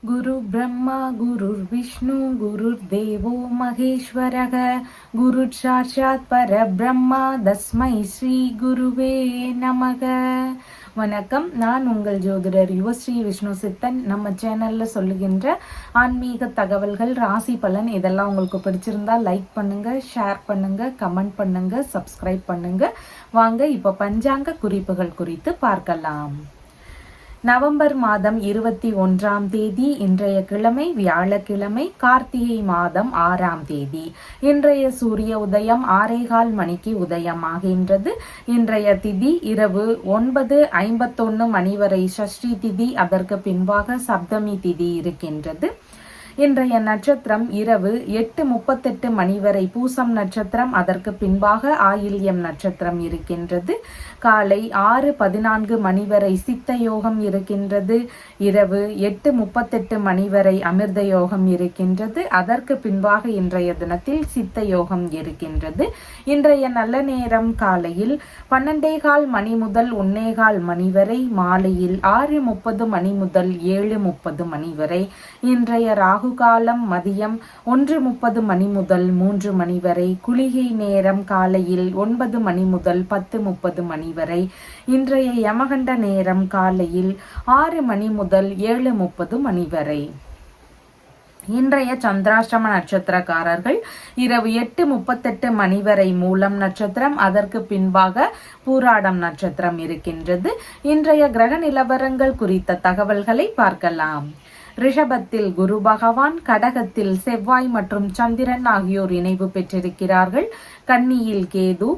குரு பிரம்மா குருர் விஷ்ணு குருர் தேவோ மகேஸ்வரக குரு சாட்சாத் பரபிரம்மா தஸ்மை ஸ்ரீ குருவே நமக. வணக்கம், நான் உங்கள் ஜோதிடர் யுவஸ்ரீ விஷ்ணு சித்தன். நம்ம சேனல்ல சொல்லுகின்ற ஆன்மீக தகவல்கள், ராசி பலன் இதெல்லாம் உங்களுக்கு பிடிச்சிருந்தா லைக் பண்ணுங்க, ஷேர் பண்ணுங்க, கமெண்ட் பண்ணுங்க, சப்ஸ்கிரைப் பண்ணுங்க. வாங்க இப்ப பஞ்சாங்க குறிப்புகள் குறித்து பார்க்கலாம். நவம்பர் மாதம் 21ஆம் தேதி இன்றைய கிழமை வியாழக்கிழமை, கார்த்திகை மாதம் 6ஆம் தேதி. இன்றைய சூரிய உதயம் 6:15 மணிக்கு உதயமாகின்றது. இன்றைய திதி இரவு 9:51 மணி வரை சஷ்டி திதி, அதற்கு பின்பாக சப்தமி திதி இருக்கின்றது. இன்றைய நட்சத்திரம் இரவு 8:38 மணி வரை பூசம் நட்சத்திரம், அதற்கு பின்பாக ஆயில்யம் நட்சத்திரம் இருக்கின்றது. காலை 6:14 மணி வரை சித்த யோகம் இருக்கின்றது. இரவு 8:38 மணி வரை அமிர்த யோகம் இருக்கின்றது. அதற்கு பின்பாக இன்றைய தினத்தில் சித்த யோகம் இருக்கின்றது. இன்றைய நல்ல நேரம் காலையில் 12:15 மணி முதல் 1:15 மணி வரை, மாலையில் 6:30 மணி முதல் 7:30 மணி வரை. இன்றைய ராகு காலம் மதியம் 1:30 மணி முதல் 3 மணி வரை. குளிகை நேரம் காலையில் 9 மணி முதல் 10:30 மணி வரை. இன்றைய யமகண்ட நேரம் காலையில் 6 மணி முதல் 7:30 மணி வரை. இன்றைய சந்திராஷ்டம நட்சத்திரக்காரர்கள் இரவு 8:38 மணி வரை மூலம் நட்சத்திரம், அதற்கு பின்பாக பூராடம் நட்சத்திரம் இருக்கின்றது. இன்றைய கிரக நிலவரங்கள் குறித்த தகவல்களை பார்க்கலாம். ரிஷபத்தில் குரு பகவான், கடகத்தில் செவ்வாய் மற்றும் சந்திரன் ஆகியோர் இணைவு பெற்றிருக்கிறார்கள். கன்னியில் கேது,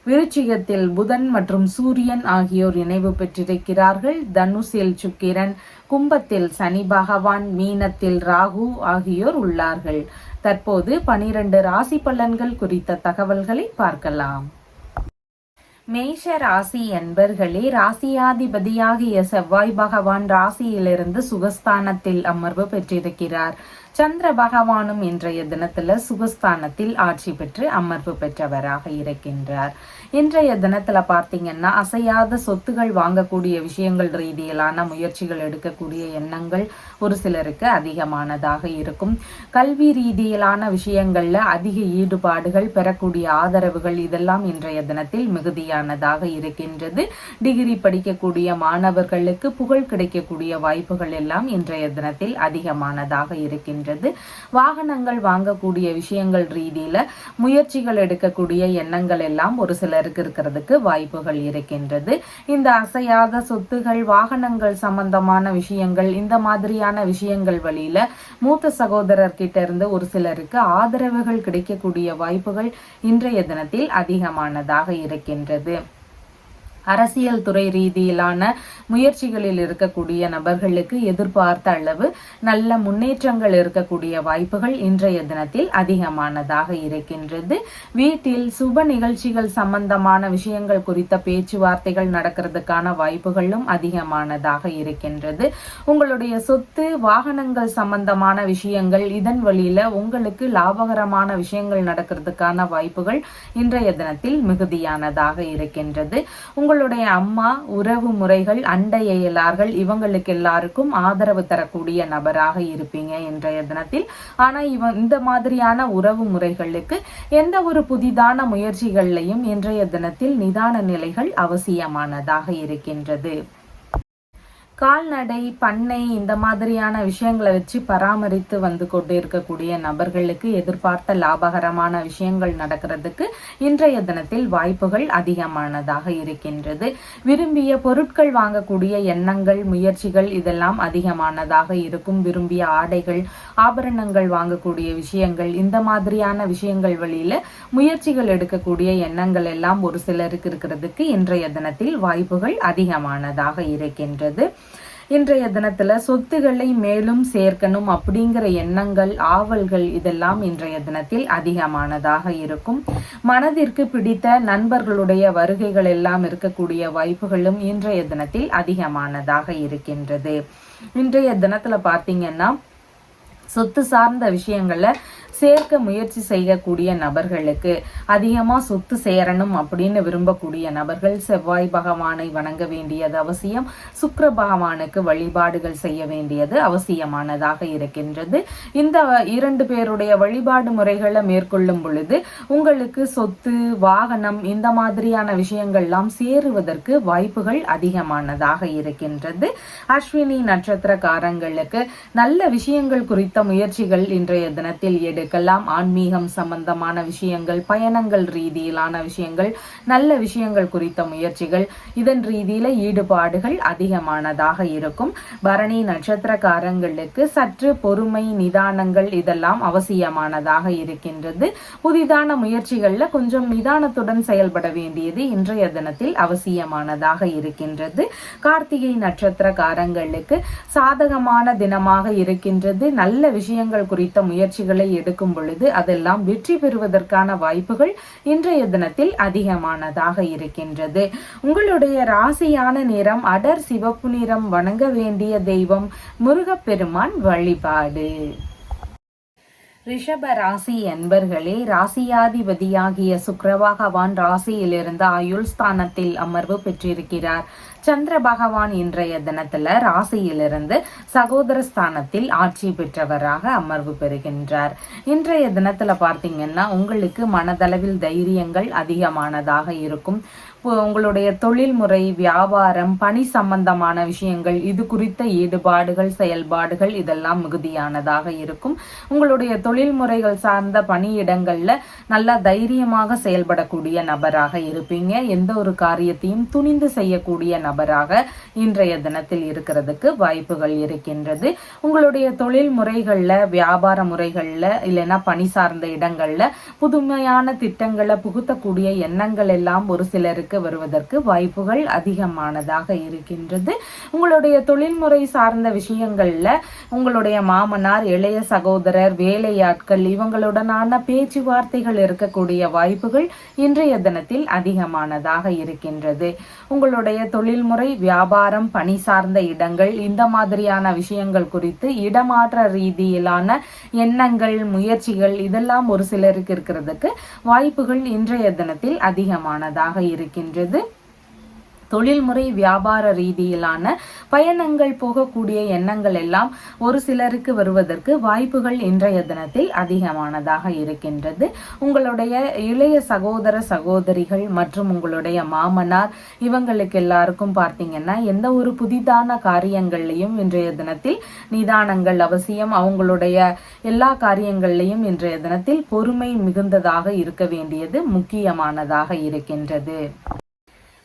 விருச்சிகத்தில் புதன் மற்றும் சூரியன் ஆகியோர் இணைவு பெற்றிருக்கிறார்கள். தனுசில் சுக்கிரன், கும்பத்தில் சனி பகவான், மீனத்தில் ராகு ஆகியோர் உள்ளார்கள். தற்போது 12 ராசி பலன்கள் குறித்த தகவல்களை பார்க்கலாம். மேஷ ராசி என்பர்களே, ராசியாதிபதியாகிய செவ்வாய் பகவான் ராசியிலிருந்து சுகஸ்தானத்தில் அமர்வு பெற்றிருக்கிறார். சந்திர பகவானும் இன்றைய தினத்துல சுகஸ்தானத்தில் ஆட்சி பெற்று அமர்வு பெற்றவராக இருக்கின்றார். இன்றைய தினத்துல பார்த்தீங்கன்னா அசையாத சொத்துகள் வாங்கக்கூடிய விஷயங்கள் ரீதியிலான முயற்சிகள் எடுக்கக்கூடிய எண்ணங்கள் ஒரு சிலருக்கு அதிகமானதாக இருக்கும். கல்வி ரீதியிலான விஷயங்கள்ல அதிக ஈடுபாடுகள், பெறக்கூடிய ஆதரவுகள் இதெல்லாம் இன்றைய தினத்தில் மிகுதியானதாக இருக்கின்றது. டிகிரி படிக்கக்கூடிய மாணவர்களுக்கு புகழ் கிடைக்கக்கூடிய வாய்ப்புகள் எல்லாம் இன்றைய தினத்தில் அதிகமானதாக இருக்கின்றது. வாகனங்கள் வாங்கக்கூடிய விஷயங்கள் ரீதியில முயற்சிகள் எடுக்கக்கூடிய எண்ணங்கள் எல்லாம் ஒரு சிலருக்கு இருக்கிறதுக்கு வாய்ப்புகள் இருக்கின்றது. இந்த அசையாத சொத்துகள், வாகனங்கள் சம்பந்தமான விஷயங்கள், இந்த மாதிரியான விஷயங்கள் வழியில மூத்த சகோதரர்கிட்ட இருந்து ஒரு சிலருக்கு ஆதரவுகள் கிடைக்கக்கூடிய வாய்ப்புகள் இன்றைய தினத்தில் அதிகமானதாக இருக்கின்றது. அரசியல் துறை ரீதியிலான முயற்சிகளில் இருக்கக்கூடிய நபர்களுக்கு எதிர்பார்த்த அளவு நல்ல முன்னேற்றங்கள் இருக்கக்கூடிய வாய்ப்புகள் இன்றைய தினத்தில் அதிகமானதாக இருக்கின்றது. வீட்டில் சுப நிகழ்ச்சிகள் சம்பந்தமான விஷயங்கள் குறித்த பேச்சுவார்த்தைகள் நடக்கிறதுக்கான வாய்ப்புகளும் அதிகமானதாக இருக்கின்றது. உங்களுடைய சொத்து, வாகனங்கள் சம்பந்தமான விஷயங்கள், இதன் வழியில உங்களுக்கு லாபகரமான விஷயங்கள் நடக்கிறதுக்கான வாய்ப்புகள் இன்றைய தினத்தில் மிகுதியானதாக இருக்கின்றது. உங்களுடைய அம்மா, உறவு முறைகள், அண்டை அயலார்கள் இவங்களுக்கு எல்லாருக்கும் ஆதரவு தரக்கூடிய நபராக இருப்பீங்க இன்றைய தினத்தில். ஆனா இந்த மாதிரியான உறவு முறைகளுக்கு எந்த ஒரு புதிதான முயற்சிகள்லையும் இன்றைய தினத்தில் நிதான நிலைகள் அவசியமானதாக இருக்கின்றது. கால்நடை, பண்ணை இந்த மாதிரியான விஷயங்களை வச்சு பராமரித்து வந்து கொண்டு இருக்கக்கூடிய நபர்களுக்கு எதிர்பார்த்த லாபகரமான விஷயங்கள் நடக்கிறதுக்கு இன்றைய தினத்தில் வாய்ப்புகள் அதிகமானதாக இருக்கின்றது. விரும்பிய பொருட்கள் வாங்கக்கூடிய எண்ணங்கள், முயற்சிகள் இதெல்லாம் அதிகமானதாக இருக்கும். விரும்பிய ஆடைகள், ஆபரணங்கள் வாங்கக்கூடிய விஷயங்கள், இந்த மாதிரியான விஷயங்கள் வழியில முயற்சிகள் எடுக்கக்கூடிய எண்ணங்கள் எல்லாம் ஒரு சிலருக்கு இருக்கிறதுக்கு இன்றைய தினத்தில் வாய்ப்புகள் அதிகமானதாக இருக்கின்றது. இன்றைய தினத்துல சொத்துக்களை மேலும் சேர்க்கணும் அப்படிங்கிற எண்ணங்கள், ஆவல்கள் இதெல்லாம் இன்றைய தினத்தில் அதிகமானதாக இருக்கும். மனதிற்கு பிடித்த நண்பர்களுடைய வருகைகள் எல்லாம் இருக்கக்கூடிய வாய்ப்புகளும் இன்றைய தினத்தில் அதிகமானதாக இருக்கின்றது. இன்றைய தினத்துல பார்த்தீங்கன்னா சொத்து சார்ந்த விஷயங்கள்ல சேர்க்க முயற்சி செய்யக்கூடிய நபர்களுக்கு, அதிகமா சொத்து சேரணும் அப்படின்னு விரும்பக்கூடிய நபர்கள் செவ்வாய் பகவானை வணங்க வேண்டியது அவசியம். சுக்கிர பகவானுக்கு வழிபாடுகள் செய்ய வேண்டியது அவசியமானதாக இருக்கின்றது. இந்த 2 பேருடைய வழிபாடு முறைகளை மேற்கொள்ளும் பொழுது உங்களுக்கு சொத்து, வாகனம் இந்த மாதிரியான விஷயங்கள்லாம் சேருவதற்கு வாய்ப்புகள் அதிகமானதாக இருக்கின்றது. அஸ்வினி நட்சத்திரக்காரங்களுக்கு நல்ல விஷயங்கள் குறித்த முயற்சிகள் இன்றைய தினத்தில் எடுக்கலாம். ஆன்மீகம் சம்பந்தமான விஷயங்கள், பயணங்கள் ரீதியிலான விஷயங்கள், நல்ல விஷயங்கள் குறித்த முயற்சிகள், இதன் ரீதியில ஈடுபாடுகள் அதிகமானதாக இருக்கும். பரணி நட்சத்திரக்காரங்களுக்கு சற்று பொறுமை, நிதானங்கள் இதெல்லாம் அவசியமானதாக இருக்கின்றது. புதிதான முயற்சிகள்ல கொஞ்சம் நிதானத்துடன் செயல்பட வேண்டியது இன்றைய தினத்தில் அவசியமானதாக இருக்கின்றது. கார்த்திகை நட்சத்திரக்காரங்களுக்கு சாதகமான தினமாக இருக்கின்றது. நல்ல விஷயங்கள் குறித்த முயற்சிகளை எடுக்கும் பொழுது அதெல்லாம் வெற்றி பெறுவதற்கான வாய்ப்புகள் இன்றைய தினத்தில் அதிகமானதாக இருக்கின்றது. உங்களுடைய ராசியான நிறம் அடர் சிவப்பு நிறம். வணங்க வேண்டிய தெய்வம் முருகப்பெருமான் வழிபாடு. ரிஷப ராசி என்பர்களே, ராசியாதிபதியாகிய சுக்கிரபகவான் ராசியிலிருந்து ஆயுள் ஸ்தானத்தில் அமர்வு பெற்றிருக்கிறார். சந்திர பகவான் இன்றைய தினத்துல ராசியிலிருந்து சகோதர ஸ்தானத்தில் ஆட்சி பெற்றவராக அமர்வு பெறுகின்றார். இன்றைய தினத்துல பார்த்தீங்கன்னா உங்களுக்கு மனதளவில் தைரியங்கள் அதிகமானதாக இருக்கும். உங்களுடைய தொழில் முறை, வியாபாரம், பணி சம்பந்தமான விஷயங்கள் இது குறித்த ஈடுபாடுகள், செயல்பாடுகள் இதெல்லாம் மிகுதியானதாக இருக்கும். உங்களுடைய தொழில் முறைகள் சார்ந்த பணியிடங்கள்ல நல்லா தைரியமாக செயல்படக்கூடிய நபராக இருப்பீங்க. எந்த ஒரு காரியத்தையும் துணிந்து செய்யக்கூடிய நபராக இன்றைய தினத்தில் இருக்கிறதுக்கு வாய்ப்புகள் இருக்கின்றது. உங்களுடைய தொழில் முறைகள்ல, வியாபார முறைகள்ல, இல்லைன்னா பணி சார்ந்த இடங்கள்ல புதுமையான திட்டங்களை புகுத்தக்கூடிய எண்ணங்கள் எல்லாம் ஒரு சிலருக்கு வருவதற்கு வாய்ப்புகள் அதிகமானதாக இருக்கின்றது. உங்களுடைய தொழில்முறை சார்ந்த விஷயங்கள்ல உங்களுடைய மாமனார், இளைய சகோதரர், வேலையாட்கள் இவங்களுடனான பேச்சுவார்த்தைகள் இருக்கக்கூடிய வாய்ப்புகள் இன்றைய தினத்தில் அதிகமானதாக இருக்கின்றது. உங்களுடைய தொழில்முறை, வியாபாரம், பணி சார்ந்த இடங்கள் இந்த மாதிரியான விஷயங்கள் குறித்து இடமாற்ற ரீதியிலான எண்ணங்கள், முயற்சிகள் இதெல்லாம் ஒரு சிலருக்கு இருக்கிறதுக்கு வாய்ப்புகள் இன்றைய தினத்தில் அதிகமானதாக இருக்கின்றது. தொழில்முறை, வியாபார ரீதியிலான பயணங்கள், போகக்கூடிய எண்ணங்கள் எல்லாம் ஒரு சிலருக்கு வருவதற்கு வாய்ப்புகள் இன்றைய தினத்தில் அதிகமானதாக இருக்கின்றது. உங்களுடைய இளைய சகோதர சகோதரிகள் மற்றும் உங்களுடைய மாமனார் இவங்களுக்கு எல்லாருக்கும் பார்த்தீங்கன்னா எந்த ஒரு புதிதான காரியங்கள்லையும் இன்றைய தினத்தில் நிதானங்கள் அவசியம். அவங்களுடைய எல்லா காரியங்கள்லையும் இன்றைய தினத்தில் பொறுமை மிகுந்ததாக இருக்க வேண்டியது முக்கியமானதாக இருக்கின்றது.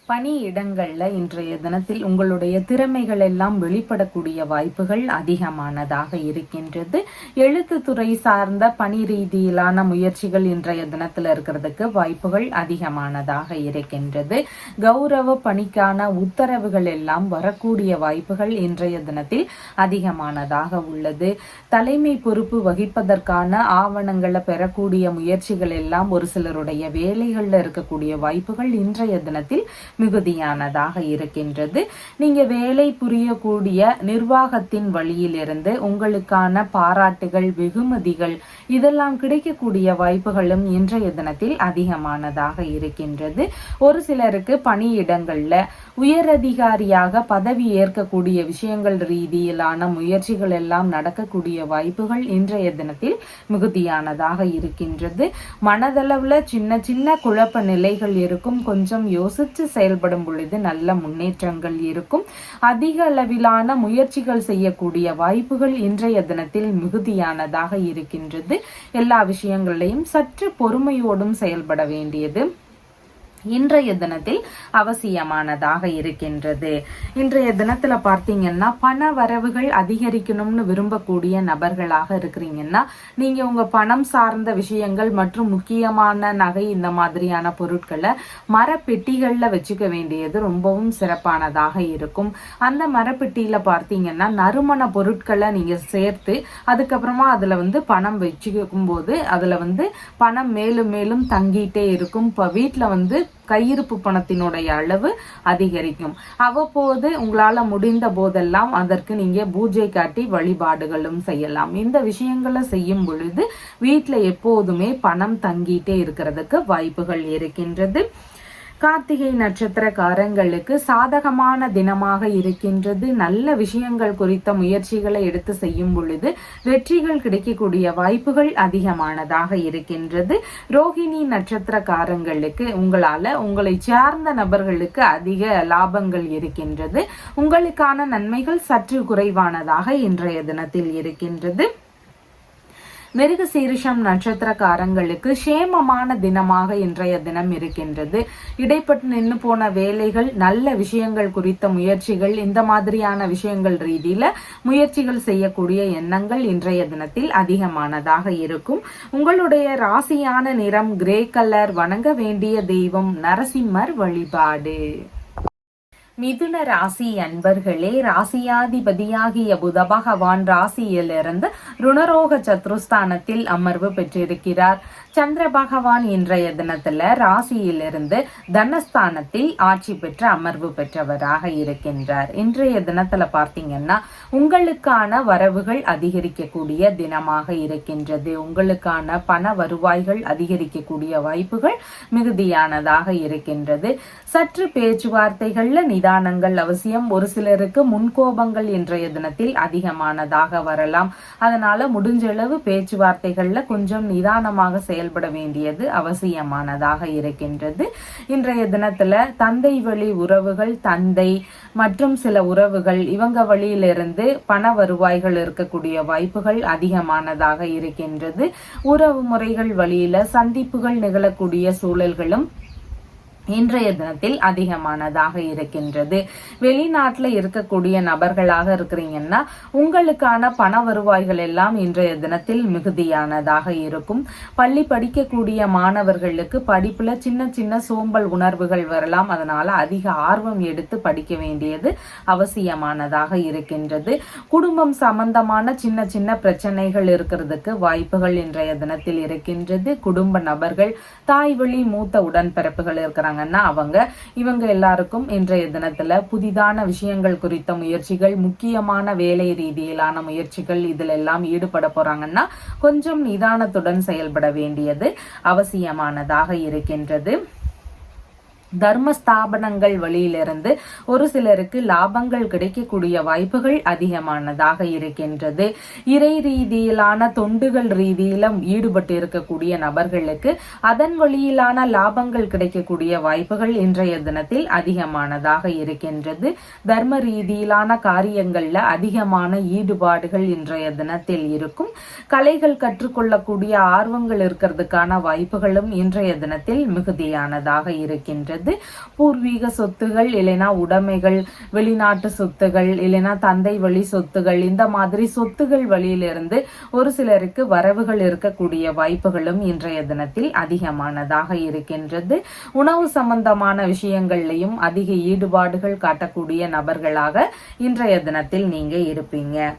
பணி இடங்கள்ல இன்றைய தினத்தில் உங்களுடைய திறமைகள் எல்லாம் வெளிப்படக்கூடிய வாய்ப்புகள் அதிகமானதாக இருக்கின்றது. எழுத்துத்துறை சார்ந்த பணி ரீதியிலான முயற்சிகள் இன்றைய தினத்துல இருக்கிறதுக்கு வாய்ப்புகள் அதிகமானதாக இருக்கின்றது. கௌரவ பணிக்கான உத்தரவுகள் எல்லாம் வரக்கூடிய வாய்ப்புகள் இன்றைய தினத்தில் அதிகமானதாக உள்ளது. தலைமை பொறுப்பு வகிப்பதற்கான ஆவணங்களை பெறக்கூடிய முயற்சிகள் எல்லாம் ஒரு சிலருடைய வேலைகள்ல இருக்கக்கூடிய வாய்ப்புகள் இன்றைய தினத்தில் மிகுதியானதாக இருக்கின்றது. நீங்க வேலை புரியக்கூடிய நிர்வாகத்தின் வழியிலிருந்து உங்களுக்கான பாராட்டுகள், வெகுமதிகள் இதெல்லாம் கிடைக்கக்கூடிய வாய்ப்புகளும் இன்றைய தினத்தில் அதிகமானதாக இருக்கின்றது. ஒரு சிலருக்கு பணியிடங்கள்ல உயரதிகாரியாக பதவி ஏற்கக்கூடிய விஷயங்கள் ரீதியிலான முயற்சிகள் எல்லாம் நடக்கக்கூடிய வாய்ப்புகள் இன்றைய தினத்தில் மிகுதியானதாக இருக்கின்றது. மனதளவுல சின்ன சின்ன குழப்ப நிலைகள் இருக்கும். கொஞ்சம் யோசிச்சு செயல்படும் பொழுது நல்ல முன்னேற்றங்கள் இருக்கும். அதிக அளவிலான முயற்சிகள் செய்யக்கூடிய வாய்ப்புகள் இன்றைய தினத்தில் மிகுதியானதாக இருக்கின்றது. எல்லா விஷயங்களையும் சற்று பொறுமையோடும் செயல்பட வேண்டியது இன்றைய தினத்தில் அவசியமானதாக இருக்கின்றது. இன்றைய தினத்துல பார்த்தீங்கன்னா பண வரவுகள் அதிகரிக்கணும்னு விரும்பக்கூடிய நபர்களாக இருக்கிறீங்கன்னா நீங்க உங்க பணம் சார்ந்த விஷயங்கள் மற்றும் முக்கியமான நகை இந்த மாதிரியான பொருட்களை மரப்பெட்டிகள்ல வச்சுக்க வேண்டியது ரொம்பவும் சிறப்பானதாக இருக்கும். அந்த மரப்பெட்டியில பார்த்தீங்கன்னா நறுமண பொருட்களை நீங்க சேர்த்து அதுக்கப்புறமா அதுல பணம் வச்சுக்கும் போது அதுல பணம் மேலும் மேலும் தங்கிட்டே இருக்கும். இப்போ வீட்டுல கையிருப்பு பணத்தினுடைய அளவு அதிகரிக்கும். அவ்வப்போது உங்களால முடிந்த போதெல்லாம் அதற்கு நீங்க பூஜை காட்டி வழிபாடுகளும் செய்யலாம். இந்த விஷயங்களை செய்யும் பொழுது வீட்டுல எப்போதுமே பணம் தங்கிட்டே இருக்கிறதுக்கு வாய்ப்புகள் இருக்கின்றது. கார்த்திகை நட்சத்திரக்காரங்களுக்கு சாதகமான தினமாக இருக்கின்றது. நல்ல விஷயங்கள் குறித்த முயற்சிகளை எடுத்து செய்யும் பொழுது வெற்றிகள் கிடைக்கக்கூடிய வாய்ப்புகள் அதிகமானதாக இருக்கின்றது. ரோகிணி நட்சத்திரக்காரங்களுக்கு உங்களை சார்ந்த நபர்களுக்கு அதிக லாபங்கள் இருக்கின்றது. உங்களுக்கான நன்மைகள் சற்று குறைவானதாக இன்றைய தினத்தில் இருக்கின்றது. மிருக சீரிஷம் நட்சத்திரக்காரங்களுக்கு சேமமான தினமாக இன்றைய தினம் இருக்கின்றது. இடைப்பட்டு நின்று போன வேலைகள், நல்ல விஷயங்கள் குறித்த முயற்சிகள், இந்த மாதிரியான விஷயங்கள் ரீதியில முயற்சிகள் செய்யக்கூடிய எண்ணங்கள் இன்றைய தினத்தில் அதிகமானதாக இருக்கும். உங்களுடைய ராசியான நிறம் கிரே கலர். வணங்க வேண்டிய தெய்வம் நரசிம்மர் வழிபாடு. மிதுன ராசி அன்பர்களே, ராசியாதிபதியாகிய புத பகவான் ராசியிலிருந்து ருணரோக சத்ருஸ்தானத்தில் அமர்வு பெற்றிருக்கிறார். சந்திர பகவான் இன்றைய தினத்துல ராசியிலிருந்து தனஸ்தானத்தில் ஆட்சி பெற்ற அமர்வு பெற்றவராக இருக்கின்றார். இன்றைய தினத்துல பார்த்தீங்கன்னா உங்களுக்கான வரவுகள் அதிகரிக்கக்கூடிய தினமாக இருக்கின்றது. உங்களுக்கான பண வருவாய்கள் அதிகரிக்கக்கூடிய வாய்ப்புகள் மிகுதியானதாக இருக்கின்றது. சற்று பேச்சுவார்த்தைகள்ல நிதானங்கள் அவசியம். ஒரு சிலருக்கு முன்கோபங்கள் இன்றைய தினத்தில் அதிகமானதாக வரலாம். அதனால முடிஞ்சளவு பேச்சுவார்த்தைகள்ல கொஞ்சம் நிதானமாக செயல்பட வேண்டியது அவசியமானதாக இருக்கின்றது. இன்றைய தினத்துல தந்தை வழி உறவுகள், தந்தை மற்றும் சில உறவுகள், இவங்க வழியிலிருந்து பண வருவாய்கள் இருக்கக்கூடிய வாய்ப்புகள் அதிகமானதாக இருக்கின்றது. உறவு முறைகள் வழியில சந்திப்புகள் நிகழக்கூடிய சூழல்களும் இன்றைய தினத்தில் அதிகமானதாக இருக்கின்றது. வெளிநாட்டுல இருக்கக்கூடிய நபர்களாக இருக்கிறீங்கன்னா உங்களுக்கான பண வருவாய்கள் எல்லாம் இன்றைய தினத்தில் மிகுதியானதாக இருக்கும். பள்ளி படிக்கக்கூடிய மாணவர்களுக்கு படிப்புல சின்ன சின்ன சோம்பல் உணர்வுகள் வரலாம். அதனால அதிக ஆர்வம் எடுத்து படிக்க வேண்டியது அவசியமானதாக இருக்கின்றது. குடும்பம் சம்பந்தமான சின்ன சின்ன பிரச்சனைகள் இருக்கிறதுக்கு வாய்ப்புகள் இன்றைய தினத்தில் இருக்கின்றது. குடும்ப நபர்கள், தாய் வழி மூத்த உடன்பிறப்புகள் இருக்கிறாங்க, இவங்க எல்லாருக்கும் இன்றைய தினத்துல புதிதான விஷயங்கள் குறித்த முயற்சிகள், முக்கியமான வேலை ரீதியிலான முயற்சிகள் இதில் எல்லாம் ஈடுபட போறாங்கன்னா கொஞ்சம் நிதானத்துடன் செயல்பட வேண்டியது அவசியமானதாக இருக்கின்றது. தர்மஸ்தாபனங்கள் வழியிலிருந்து ஒரு சிலருக்கு லாபங்கள் கிடைக்கக்கூடிய வாய்ப்புகள் அதிகமானதாக இருக்கின்றது. இறை ரீதியிலான தொண்டுகள் ரீதியில ஈடுபட்டு இருக்கக்கூடிய நபர்களுக்கு அதன் வழியிலான லாபங்கள் கிடைக்கக்கூடிய வாய்ப்புகள் இன்றைய தினத்தில் அதிகமானதாக இருக்கின்றது. தர்ம ரீதியிலான காரியங்கள்ல அதிகமான ஈடுபாடுகள் இன்றைய தினத்தில் இருக்கும். கலைகள் கற்றுக்கொள்ளக்கூடிய ஆர்வங்கள் இருக்கிறதுக்கான வாய்ப்புகளும் இன்றைய தினத்தில் மிகுதியானதாக இருக்கின்றது. பூர்வீக சொத்துகள் இல்லைனா உடைமைகள், வெளிநாட்டு சொத்துகள் இல்லைனா தந்தை வழி சொத்துகள், இந்த மாதிரி சொத்துகள் வழியிலிருந்து ஒரு சிலருக்கு வரவுகள் இருக்கக்கூடிய வாய்ப்புகளும் இன்றைய தினத்தில் அதிகமானதாக இருக்கின்றது. உணவு சம்பந்தமான விஷயங்கள்லையும் அதிக ஈடுபாடுகள் காட்டக்கூடிய நபர்களாக இன்றைய தினத்தில் நீங்க இருப்பீங்க.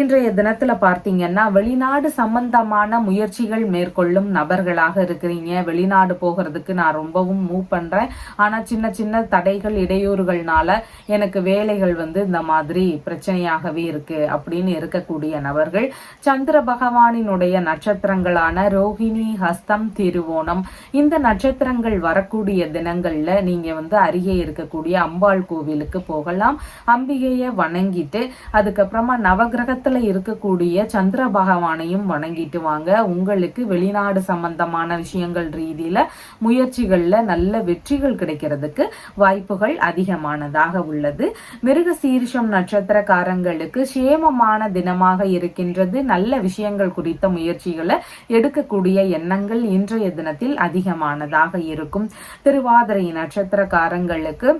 இன்றைய தினத்துல பார்த்தீங்கன்னா வெளிநாடு சம்பந்தமான முயற்சிகள் மேற்கொள்ளும் நபர்களாக இருக்கிறீங்க. வெளிநாடு போகிறதுக்கு நான் ரொம்பவும் மூவ் பண்றேன், ஆனா சின்ன சின்ன தடைகள் இடையூறுகள்னால எனக்கு வேலைகள் இந்த மாதிரி பிரச்சனையாகவே இருக்கு அப்படின்னு இருக்கக்கூடிய நபர்கள், சந்திர பகவானினுடைய நட்சத்திரங்களான ரோகிணி, ஹஸ்தம், திருவோணம் இந்த நட்சத்திரங்கள் வரக்கூடிய தினங்கள்ல நீங்க அருகே இருக்கக்கூடிய அம்பாள் கோவிலுக்கு போகலாம். அம்பிகையை வணங்கிட்டு அதுக்கப்புறமா நவகிரக இருக்கக்கூடிய சந்திர பகவானையும் வணங்கிட்டு வாங்க. உங்களுக்கு வெளிநாடு சம்பந்தமான விஷயங்கள் ரீதியில முயற்சிகள்ல நல்ல வெற்றிகள் கிடைக்கிறதுக்கு வாய்ப்புகள் அதிகமானதாக உள்ளது. மிருக சீரிஷம் நட்சத்திரக்காரங்களுக்கு சேமமான தினமாக இருக்கின்றது. நல்ல விஷயங்கள் குறித்த முயற்சிகளை எடுக்கக்கூடிய எண்ணங்கள் இன்றைய தினத்தில் அதிகமானதாக இருக்கும். திருவாதிரை நட்சத்திரக்காரங்களுக்கு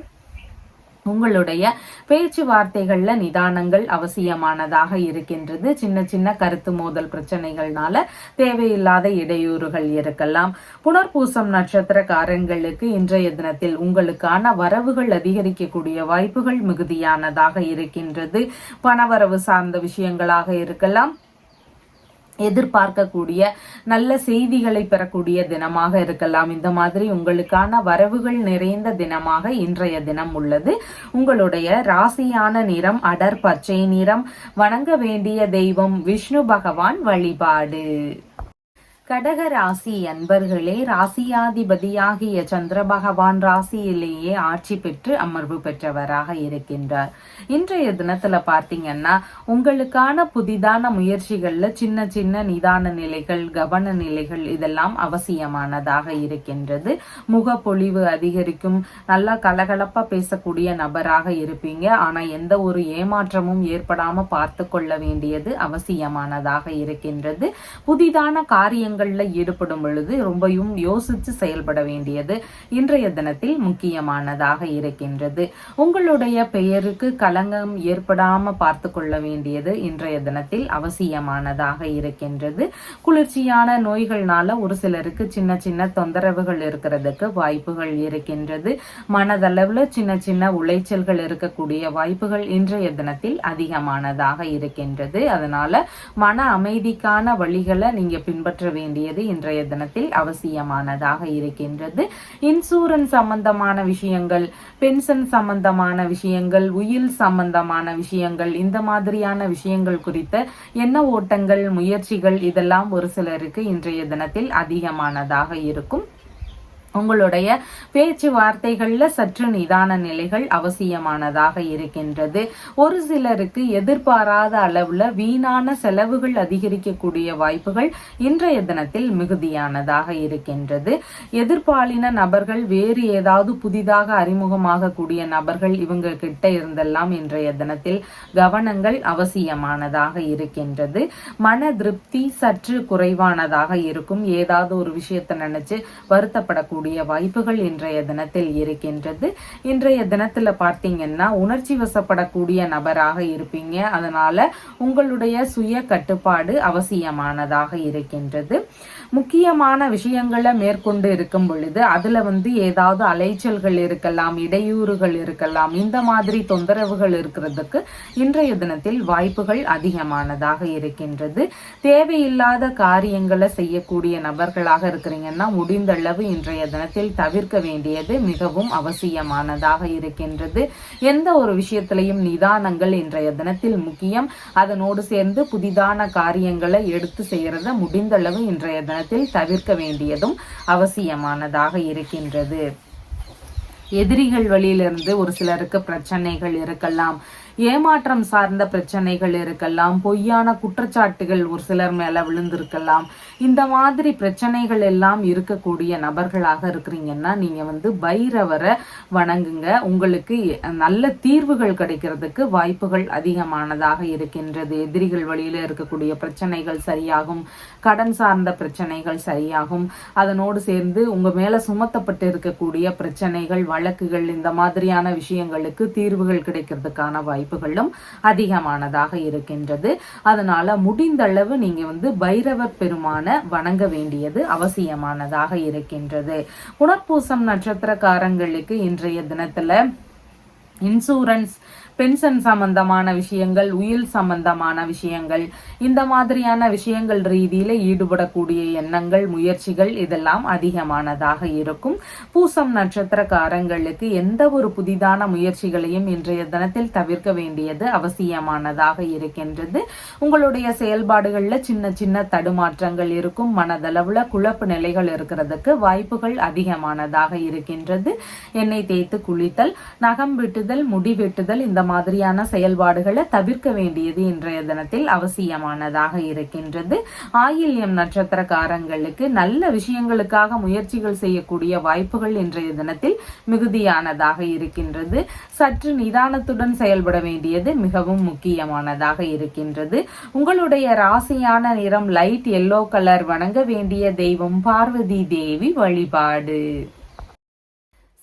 உங்களுடைய பேச்சுவார்த்தைகள்ல நிதானங்கள் அவசியமானதாக இருக்கின்றது. சின்ன சின்ன கருத்து மோதல் பிரச்சனைகள்னால தேவையில்லாத இடையூறுகள் இருக்கலாம். புனர்பூசம் நட்சத்திரக்காரங்களுக்கு இன்றைய தினத்தில் உங்களுக்கான வரவுகள் அதிகரிக்கக்கூடிய வாய்ப்புகள் மிகுதியானதாக இருக்கின்றது. பணவரவு சார்ந்த விஷயங்களாக இருக்கலாம், எதிர்பார்க்கக்கூடிய நல்ல செய்திகளை பெறக்கூடிய தினமாக இருக்கலாம். இந்த மாதிரி உங்களுக்கான வரவுகள் நிறைந்த தினமாக இன்றைய தினம் உள்ளது. உங்களுடைய ராசியான நிறம் அடர் பச்சை நிறம். வணங்க வேண்டிய தெய்வம் விஷ்ணு பகவான் வழிபாடு. கடக ராசி அன்பர்களே, ராசியாதிபதியாகிய சந்திர பகவான் ராசியிலேயே ஆட்சி பெற்று அமர்வு பெற்றவராக இருக்கின்றார். இன்றைய தினத்துல பார்த்தீங்கன்னா உங்களுக்கான புதிதான முயற்சிகள்ல சின்ன சின்ன நிதான நிலைகள், கவன நிலைகள் இதெல்லாம் அவசியமானதாக இருக்கின்றது. முகப்பொழிவு அதிகரிக்கும். நல்லா கலகலப்பா பேசக்கூடிய நபராக இருப்பீங்க. ஆனா எந்த ஒரு ஏமாற்றமும் ஏற்படாம பார்த்து கொள்ள வேண்டியது அவசியமானதாக இருக்கின்றது. புதிதான காரியங்கள் ஈடுபடும் பொழுது ரொம்பவும் யோசித்து செயல்பட வேண்டியது இன்றைய தினத்தில் முக்கியமானதாக இருக்கின்றது. உங்களுடைய பெயருக்கு களங்கம் ஏற்படாம பார்த்து கொள்ள வேண்டியது இன்றைய தினத்தில் அவசியமானதாக இருக்கின்றது. குளிர்ச்சியான நோய்கள்னால ஒரு சிலருக்கு சின்ன சின்ன தொந்தரவுகள் இருக்கிறதுக்கு வாய்ப்புகள் இருக்கின்றது. மனதளவுல சின்ன சின்ன உளைச்சல்கள் இருக்கக்கூடிய வாய்ப்புகள் இன்றைய தினத்தில் அதிகமானதாக இருக்கின்றது. அதனால மன அமைதிக்கான வழிகளை நீங்க பின்பற்ற வேண்டியது இன்றைய தினத்தில் அவசியமானதாக இருக்கின்றது. இன்சூரன்ஸ் சம்பந்தமான விஷயங்கள், பென்ஷன் சம்பந்தமான விஷயங்கள், உயில் சம்பந்தமான விஷயங்கள், இந்த மாதிரியான விஷயங்கள் குறித்த எண்ண ஓட்டங்கள், முயற்சிகள் இதெல்லாம் ஒரு சிலருக்கு இன்றைய தினத்தில் அதிகமானதாக இருக்கும். உங்களுடைய பேச்சுவார்த்தைகள்ல சற்று நிதான நிலைகள் அவசியமானதாக இருக்கின்றது. ஒரு சிலருக்கு எதிர்பாராத அளவுல வீணான செலவுகள் அதிகரிக்கக்கூடிய வாய்ப்புகள் இன்றைய தினத்தில் மிகுதியானதாக இருக்கின்றது. எதிர்பாலின நபர்கள், வேறு ஏதாவது புதிதாக அறிமுகமாக கூடிய நபர்கள் இவங்க கிட்ட இருந்தெல்லாம் இன்றைய தினத்தில் கவனங்கள் அவசியமானதாக இருக்கின்றது. மன திருப்தி சற்று குறைவானதாக இருக்கும். ஏதாவது ஒரு விஷயத்தை நினைச்சு வருத்தப்படக்கூடிய வாய்ப்புகள் இன்றைய தினத்தில் இருக்கின்றது. இன்றைய தினத்துல பார்த்தீங்கன்னா உணர்ச்சி வசப்படக்கூடிய நபராக இருப்பீங்க. அதனால உங்களுடைய சுய கட்டுப்பாடு அவசியமானதாக இருக்கின்றது. முக்கியமான விஷயங்களை மேற்கொண்டு இருக்கும் பொழுது அதுல ஏதாவது அலைச்சல்கள் இருக்கலாம், இடையூறுகள் இருக்கலாம். இந்த மாதிரி தொந்தரவுகள் இருக்கிறதுக்கு இன்றைய தினத்தில் வாய்ப்புகள் அதிகமானதாக இருக்கின்றது. தேவையில்லாத காரியங்களை செய்யக்கூடிய நபர்களாக இருக்கிறீங்கன்னா முடிந்த அளவு இன்றைய தினத்தில் தவிர்க்க வேண்டியது மிகவும் அவசியமானதாக இருக்கின்றது. எந்த ஒரு விஷயத்திலையும் நிதானங்கள் இன்றைய தினத்தில் முக்கியம். அதனோடு சேர்ந்து புதிதான காரியங்களை எடுத்து செய்யறத முடிந்த அளவு இன்றைய தினத்தில் தவிர்க்க வேண்டியதும் அவசியமானதாக இருக்கின்றது. எதிரிகள் வழியிலிருந்து ஒரு சிலருக்கு பிரச்சனைகள் இருக்கலாம். ஏமாற்றம் சார்ந்த பிரச்சனைகள் இருக்கலாம். பொய்யான குற்றச்சாட்டுகள் ஒரு சிலர் மேல விழுந்திருக்கலாம். இந்த மாதிரி பிரச்சனைகள் எல்லாம் இருக்கக்கூடிய நபர்களாக இருக்கிறீங்கன்னா நீங்க பைரவரை வணங்குங்க. உங்களுக்கு நல்ல தீர்வுகள் கிடைக்கிறதுக்கு வாய்ப்புகள் அதிகமானதாக இருக்கின்றது. எதிரிகள் வழியில இருக்கக்கூடிய பிரச்சனைகள் சரியாகும். கடன் சார்ந்த பிரச்சனைகள் சரியாகும். அதனோடு சேர்ந்து உங்க மேல சுமத்தப்பட்டு இருக்கக்கூடிய பிரச்சனைகள், வழக்குகள், இந்த மாதிரியான விஷயங்களுக்கு தீர்வுகள் கிடைக்கிறதுக்கான வாய்ப்புகளும் அதிகமானதாக இருக்கின்றது. அதனால முடிந்த அளவு நீங்க பைரவர் பெருமான வணங்க வேண்டியது அவசியமானதாக இருக்கின்றது. புனர்பூசம் நட்சத்திரக்காரங்களுக்கு இன்றைய தினத்துல இன்சூரன்ஸ், பென்ஷன் சம்பந்தமான விஷயங்கள், உயில் சம்பந்தமான விஷயங்கள், இந்த மாதிரியான விஷயங்கள் ரீதியில ஈடுபடக்கூடிய எண்ணங்கள், முயற்சிகள் இதெல்லாம் அதிகமானதாக இருக்கும். பூசம் நட்சத்திரக்காரங்களுக்கு எந்த ஒரு புதிதான முயற்சிகளையும் இன்றைய தினத்தில் தவிர்க்க வேண்டியது அவசியமானதாக இருக்கின்றது. உங்களுடைய செயல்பாடுகள்ல சின்ன சின்ன தடுமாற்றங்கள் இருக்கும். மனதளவுல குழப்பு நிலைகள் இருக்கிறதுக்கு வாய்ப்புகள் அதிகமானதாக இருக்கின்றது. எண்ணெய் தேய்த்து குளித்தல், நகம் வெட்டுதல், முடி வெட்டுதல், இந்த மாதிரியான செயல்பாடுகளை தவிர்க்க வேண்டியது இன்றைய தினத்தில் அவசியமானதாக இருக்கின்றது. ஆயில்யம் நட்சத்திரக்காரங்களுக்கு நல்ல விஷயங்களுக்காக முயற்சிகள் செய்யக்கூடிய வாய்ப்புகள் இன்றைய தினத்தில் மிகுதியானதாக இருக்கின்றது. சற்று நிதானத்துடன் செயல்பட வேண்டியது மிகவும் முக்கியமானதாக இருக்கின்றது. உங்களுடைய ராசியான நிறம் லைட் எல்லோ கலர். வணங்க வேண்டிய தெய்வம் பார்வதி தேவி வழிபாடு.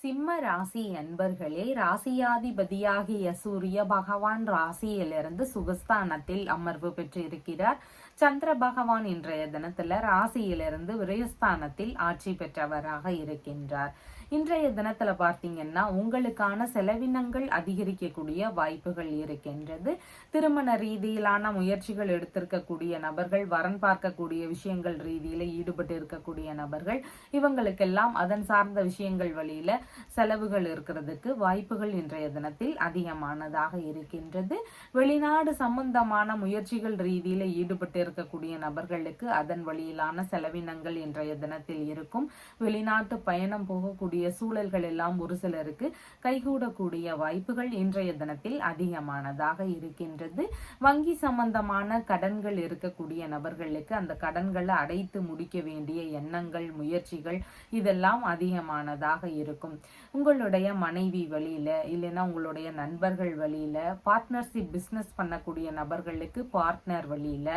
சிம்ம ராசி அன்பர்களே, ராசியாதிபதியாகிய சூரிய பகவான் ராசியிலிருந்து சுகஸ்தானத்தில் அமர்வு பெற்று இருக்கிறார். சந்திர பகவான் இன்றைய தினத்துல ராசியிலிருந்து விரயஸ்தானத்தில் ஆட்சி பெற்றவராக இருக்கின்றார். இன்றைய தினத்துல பார்த்தீங்கன்னா உங்களுக்கான செலவினங்கள் அதிகரிக்கக்கூடிய வாய்ப்புகள் இருக்கின்றது. திருமண ரீதியிலான முயற்சிகள் எடுத்திருக்கக்கூடிய நபர்கள், வரன் பார்க்கக்கூடிய விஷயங்கள் ரீதியில ஈடுபட்டு இருக்கக்கூடிய நபர்கள், இவங்களுக்கெல்லாம் அதன் சார்ந்த விஷயங்கள் வழியில செலவுகள் இருக்கிறதுக்கு வாய்ப்புகள் இன்றைய தினத்தில் அதிகமானதாக இருக்கின்றது. வெளிநாடு சம்பந்தமான முயற்சிகள் ரீதியில ஈடுபட்டு இருக்கக்கூடிய நபர்களுக்கு அதன் வழியிலான செலவினங்கள் இன்றைய தினத்தில் இருக்கும். வெளிநாட்டு பயணம் போகக்கூடிய சூழல்கள் எல்லாம் ஒரு சிலருக்கு கைகூடக்கூடிய வாய்ப்புகள் இன்றைய தினத்தில் அதிகமானதாக இருக்கின்றது. வங்கி சம்பந்தமான கடன்கள் இருக்கக்கூடிய நபர்களுக்கு அந்த கடன்களை அடைத்து முடிக்க வேண்டிய எண்ணங்கள், முயற்சிகள் இதெல்லாம் அதிகமானதாக இருக்கும். உங்களுடைய மனைவி வழியில, இல்லைன்னா உங்களுடைய நண்பர்கள் வழியில, பார்ட்னர்ஷிப் பிசினஸ் பண்ணக்கூடிய நபர்களுக்கு பார்ட்னர் வழியில,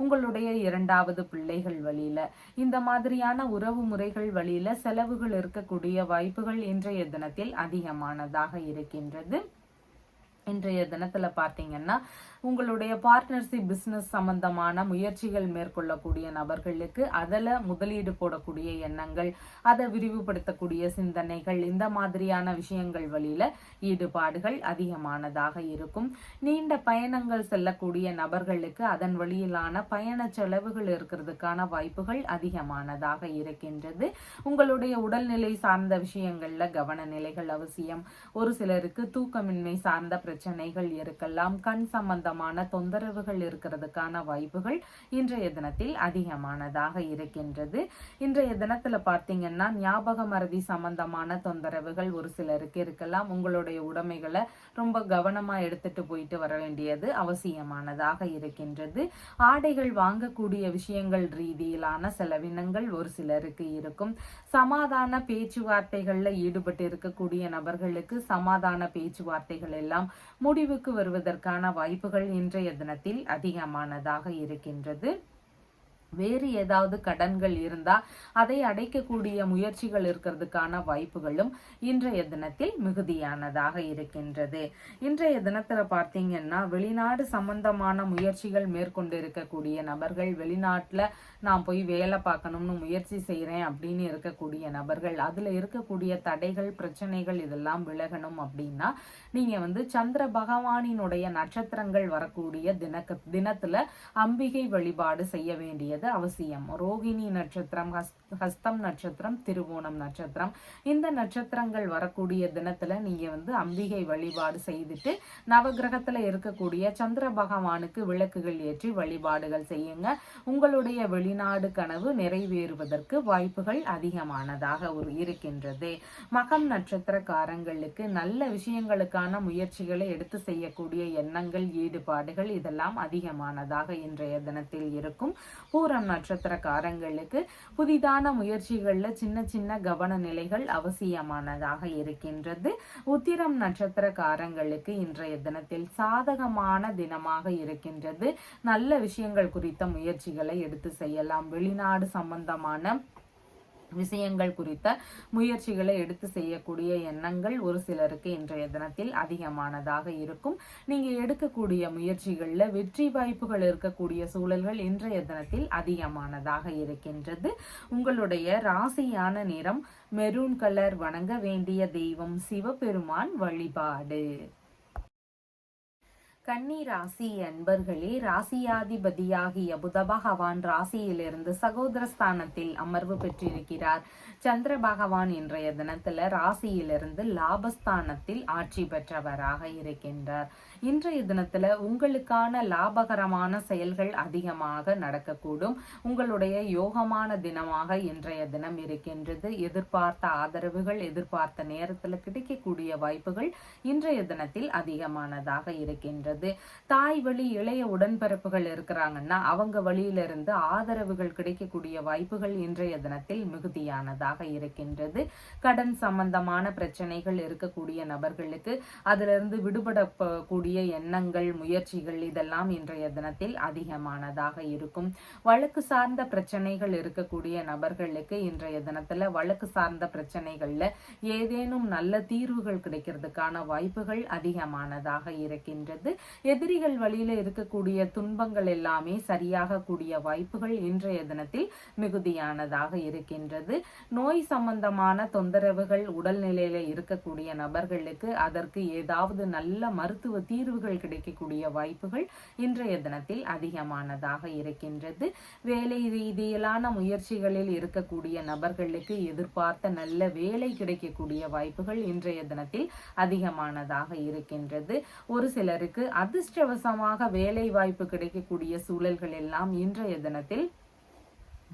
உங்களுடைய இரண்டாவது பிள்ளைகள் வழியில, இந்த மாதிரியான உறவு முறைகள் வழியில செலவுகள் இருக்கக்கூடிய வாய்ப்புகள் இன்றைய தினத்தில் அதிகமானதாக இருக்கின்றது. இன்றைய தினத்துல பார்த்தீங்கன்னா உங்களுடைய பார்ட்னர்ஷிப் பிசினஸ் சம்பந்தமான முயற்சிகள் மேற்கொள்ளக்கூடிய நபர்களுக்கு அதில் முதலீடு போடக்கூடிய எண்ணங்கள், அதை விரிவுபடுத்தக்கூடிய சிந்தனைகள், இந்த மாதிரியான விஷயங்கள் வழியில ஈடுபாடுகள் அதிகமானதாக இருக்கும். நீண்ட பயணங்கள் செல்லக்கூடிய நபர்களுக்கு அதன் வழியிலான பயண செலவுகள் இருக்கிறதுக்கான வாய்ப்புகள் அதிகமானதாக இருக்கின்றது. உங்களுடைய உடல்நிலை சார்ந்த விஷயங்கள்ல கவன நிலைகள் அவசியம். ஒரு சிலருக்கு தூக்கமின்மை சார்ந்த பிரச்சனைகள் இருக்கலாம். கண் சம்பந்தமான தொந்தரவுகள் இருக்கிறதுக்கான வாய்ப்புகள் இன்றைய தினத்தில் அதிகமானதாக இருக்கின்றது. இன்றைய தினத்துல பார்த்தீங்கன்னா ஞாபக மறதி சம்பந்தமான தொந்தரவுகள் ஒரு சிலருக்கு இருக்கலாம். உங்களுடைய உடைமைகளை ரொம்ப கவனமா எடுத்துட்டு போயிட்டு வர வேண்டியது அவசியமானதாக இருக்கின்றது. ஆடைகள் வாங்கக்கூடிய விஷயங்கள் ரீதியிலான செலவினங்கள் ஒரு சிலருக்கு இருக்கும். சமாதான பேச்சுவார்த்தைகள்ல ஈடுபட்டு இருக்கக்கூடிய நபர்களுக்கு சமாதான பேச்சுவார்த்தைகள் எல்லாம் முடிவுக்கு வருவதற்கான வாய்ப்புகள் இன்றைய தினத்தில் அதிகமானதாக இருக்கின்றது. வேறு ஏதாவது கடன்கள் இருந்தா அதை அடைக்கக்கூடிய முயற்சிகள் இருக்கிறதுக்கான வாய்ப்புகளும் இன்றைய தினத்தில் மிகுதியானதாக இருக்கின்றது. இன்றைய தினத்துல பார்த்தீங்கன்னா வெளிநாடு சம்பந்தமான முயற்சிகள் மேற்கொண்டு இருக்கக்கூடிய நபர்கள், வெளிநாட்டுல நான் போய் வேலை பார்க்கணும்னு முயற்சி செய்யறேன் அப்படின்னு இருக்கக்கூடிய நபர்கள், அதுல இருக்கக்கூடிய தடைகள், பிரச்சனைகள் இதெல்லாம் விலகணும் அப்படின்னா நீங்க சந்திர பகவானினுடைய நட்சத்திரங்கள் வரக்கூடிய தினத்துல அம்பிகை வழிபாடு செய்ய வேண்டியது அவசியம். ரோகிணி நட்சத்திரம், ஹஸ்தம் நட்சத்திரம், திருவோணம் நட்சத்திரம், இந்த நட்சத்திரங்கள் வரக்கூடிய தினத்துல நீங்க அம்பிகை வழிபாடு செய்துட்டு நவகிரகத்துல இருக்கக்கூடிய சந்திர பகவானுக்கு விளக்குகள் ஏற்றி வழிபாடுகள் செய்யுங்க. உங்களுடைய வெளிநாடு கனவு நிறைவேறுவதற்கு வாய்ப்புகள் அதிகமானதாக இருக்கின்றது. மகம் நட்சத்திரக்காரங்களுக்கு நல்ல விஷயங்களுக்கான முயற்சிகளை எடுத்து செய்யக்கூடிய எண்ணங்கள், ஈடுபாடுகள் இதெல்லாம் அதிகமானதாக இன்றைய தினத்தில் இருக்கும். பூரம் நட்சத்திரக்காரங்களுக்கு புதிதான முயற்சிகள்ல சின்ன சின்ன கவன நிலைகள் அவசியமானதாக இருக்கின்றது. உத்திரம் நட்சத்திரக்காரங்களுக்கு இன்றைய தினத்தில் சாதகமான தினமாக இருக்கின்றது. நல்ல விஷயங்கள் குறித்த முயற்சிகளை எடுத்து செய்யலாம். வெளிநாடு சம்பந்தமான விஷயங்கள் குறித்த முயற்சிகளை எடுத்து செய்யக்கூடிய எண்ணங்கள் ஒரு சிலருக்கு இன்றைய தினத்தில் அதிகமானதாக இருக்கும். நீங்க எடுக்கக்கூடிய முயற்சிகள்ல வெற்றி வாய்ப்புகள் இருக்கக்கூடிய சூழல்கள் இன்றைய தினத்தில் அதிகமானதாக இருக்கின்றது. உங்களுடைய ராசியான நிறம் மெரூன் கலர். வணங்க வேண்டிய தெய்வம் சிவபெருமான் வழிபாடு. கன்னி ராசி அன்பர்களே, ராசியாதிபதியாகிய புத பகவான் ராசியிலிருந்து சகோதரஸ்தானத்தில் அமர்வு பெற்றிருக்கிறார். சந்திர பகவான் இன்றைய தினத்துல ராசியிலிருந்து லாபஸ்தானத்தில் ஆட்சி பெற்றவராக இருக்கின்றார். இன்றைய தினத்துல உங்களுக்கான லாபகரமான செயல்கள் அதிகமாக நடக்கக்கூடும். உங்களுடைய யோகமான தினமாக இன்றைய தினம் இருக்கின்றது. எதிர்பார்த்த ஆதரவுகள் எதிர்பார்த்த நேரத்துல கிடைக்கக்கூடிய வாய்ப்புகள் இன்றைய தினத்தில் அதிகமானதாக இருக்கின்றது. தாய் வழி இளைய உடன்பிறப்புகள் இருக்கிறாங்கன்னா அவங்க வழியிலிருந்து ஆதரவுகள் கிடைக்கக்கூடிய வாய்ப்புகள் இன்றைய தினத்தில் மிகுதியானதாக இருக்கின்றது. கடன் சம்பந்தமான பிரச்சனைகள் இருக்கக்கூடிய நபர்களுக்கு அதிலிருந்து விடுபடக்கூடிய எண்ணங்கள், முயற்சிகள் இதெல்லாம் இன்றைய தினத்தில் அதிகமானதாக இருக்கும். வழக்கு சார்ந்த பிரச்சனைகள் இருக்கக்கூடிய நபர்களுக்கு இன்றைய தினத்துல வழக்கு சார்ந்த பிரச்சனைகள்ல ஏதேனும் நல்ல தீர்வுகள் கிடைக்கிறதுக்கான வாய்ப்புகள் அதிகமானதாக இருக்கின்றது. எதிரிகள் வழியில இருக்கக்கூடிய துன்பங்கள் எல்லாமே சரியாக கூடிய வாய்ப்புகள் இன்றைய தினத்தில் மிகுதியானதாக இருக்கின்றது. நோய் சம்பந்தமான தொந்தரவுகள் உடல்நிலையில இருக்கக்கூடிய நபர்களுக்கு அதற்கு ஏதாவது நல்ல மருத்துவ தீர்வுகள் கிடைக்கக்கூடிய வாய்ப்புகள் இன்றைய தினத்தில் அதிகமானதாக இருக்கின்றது. வேலை ரீதியிலான முயற்சிகளில் இருக்கக்கூடிய நபர்களுக்கு எதிர்பார்த்த நல்ல வேலை கிடைக்கக்கூடிய வாய்ப்புகள் இன்றைய தினத்தில் அதிகமானதாக இருக்கின்றது. ஒரு சிலருக்கு அதிர்ஷ்டவசமாக வேலை வாய்ப்பு கிடைக்கக்கூடிய சூழல்கள் எல்லாம் இன்றைய தினத்தில்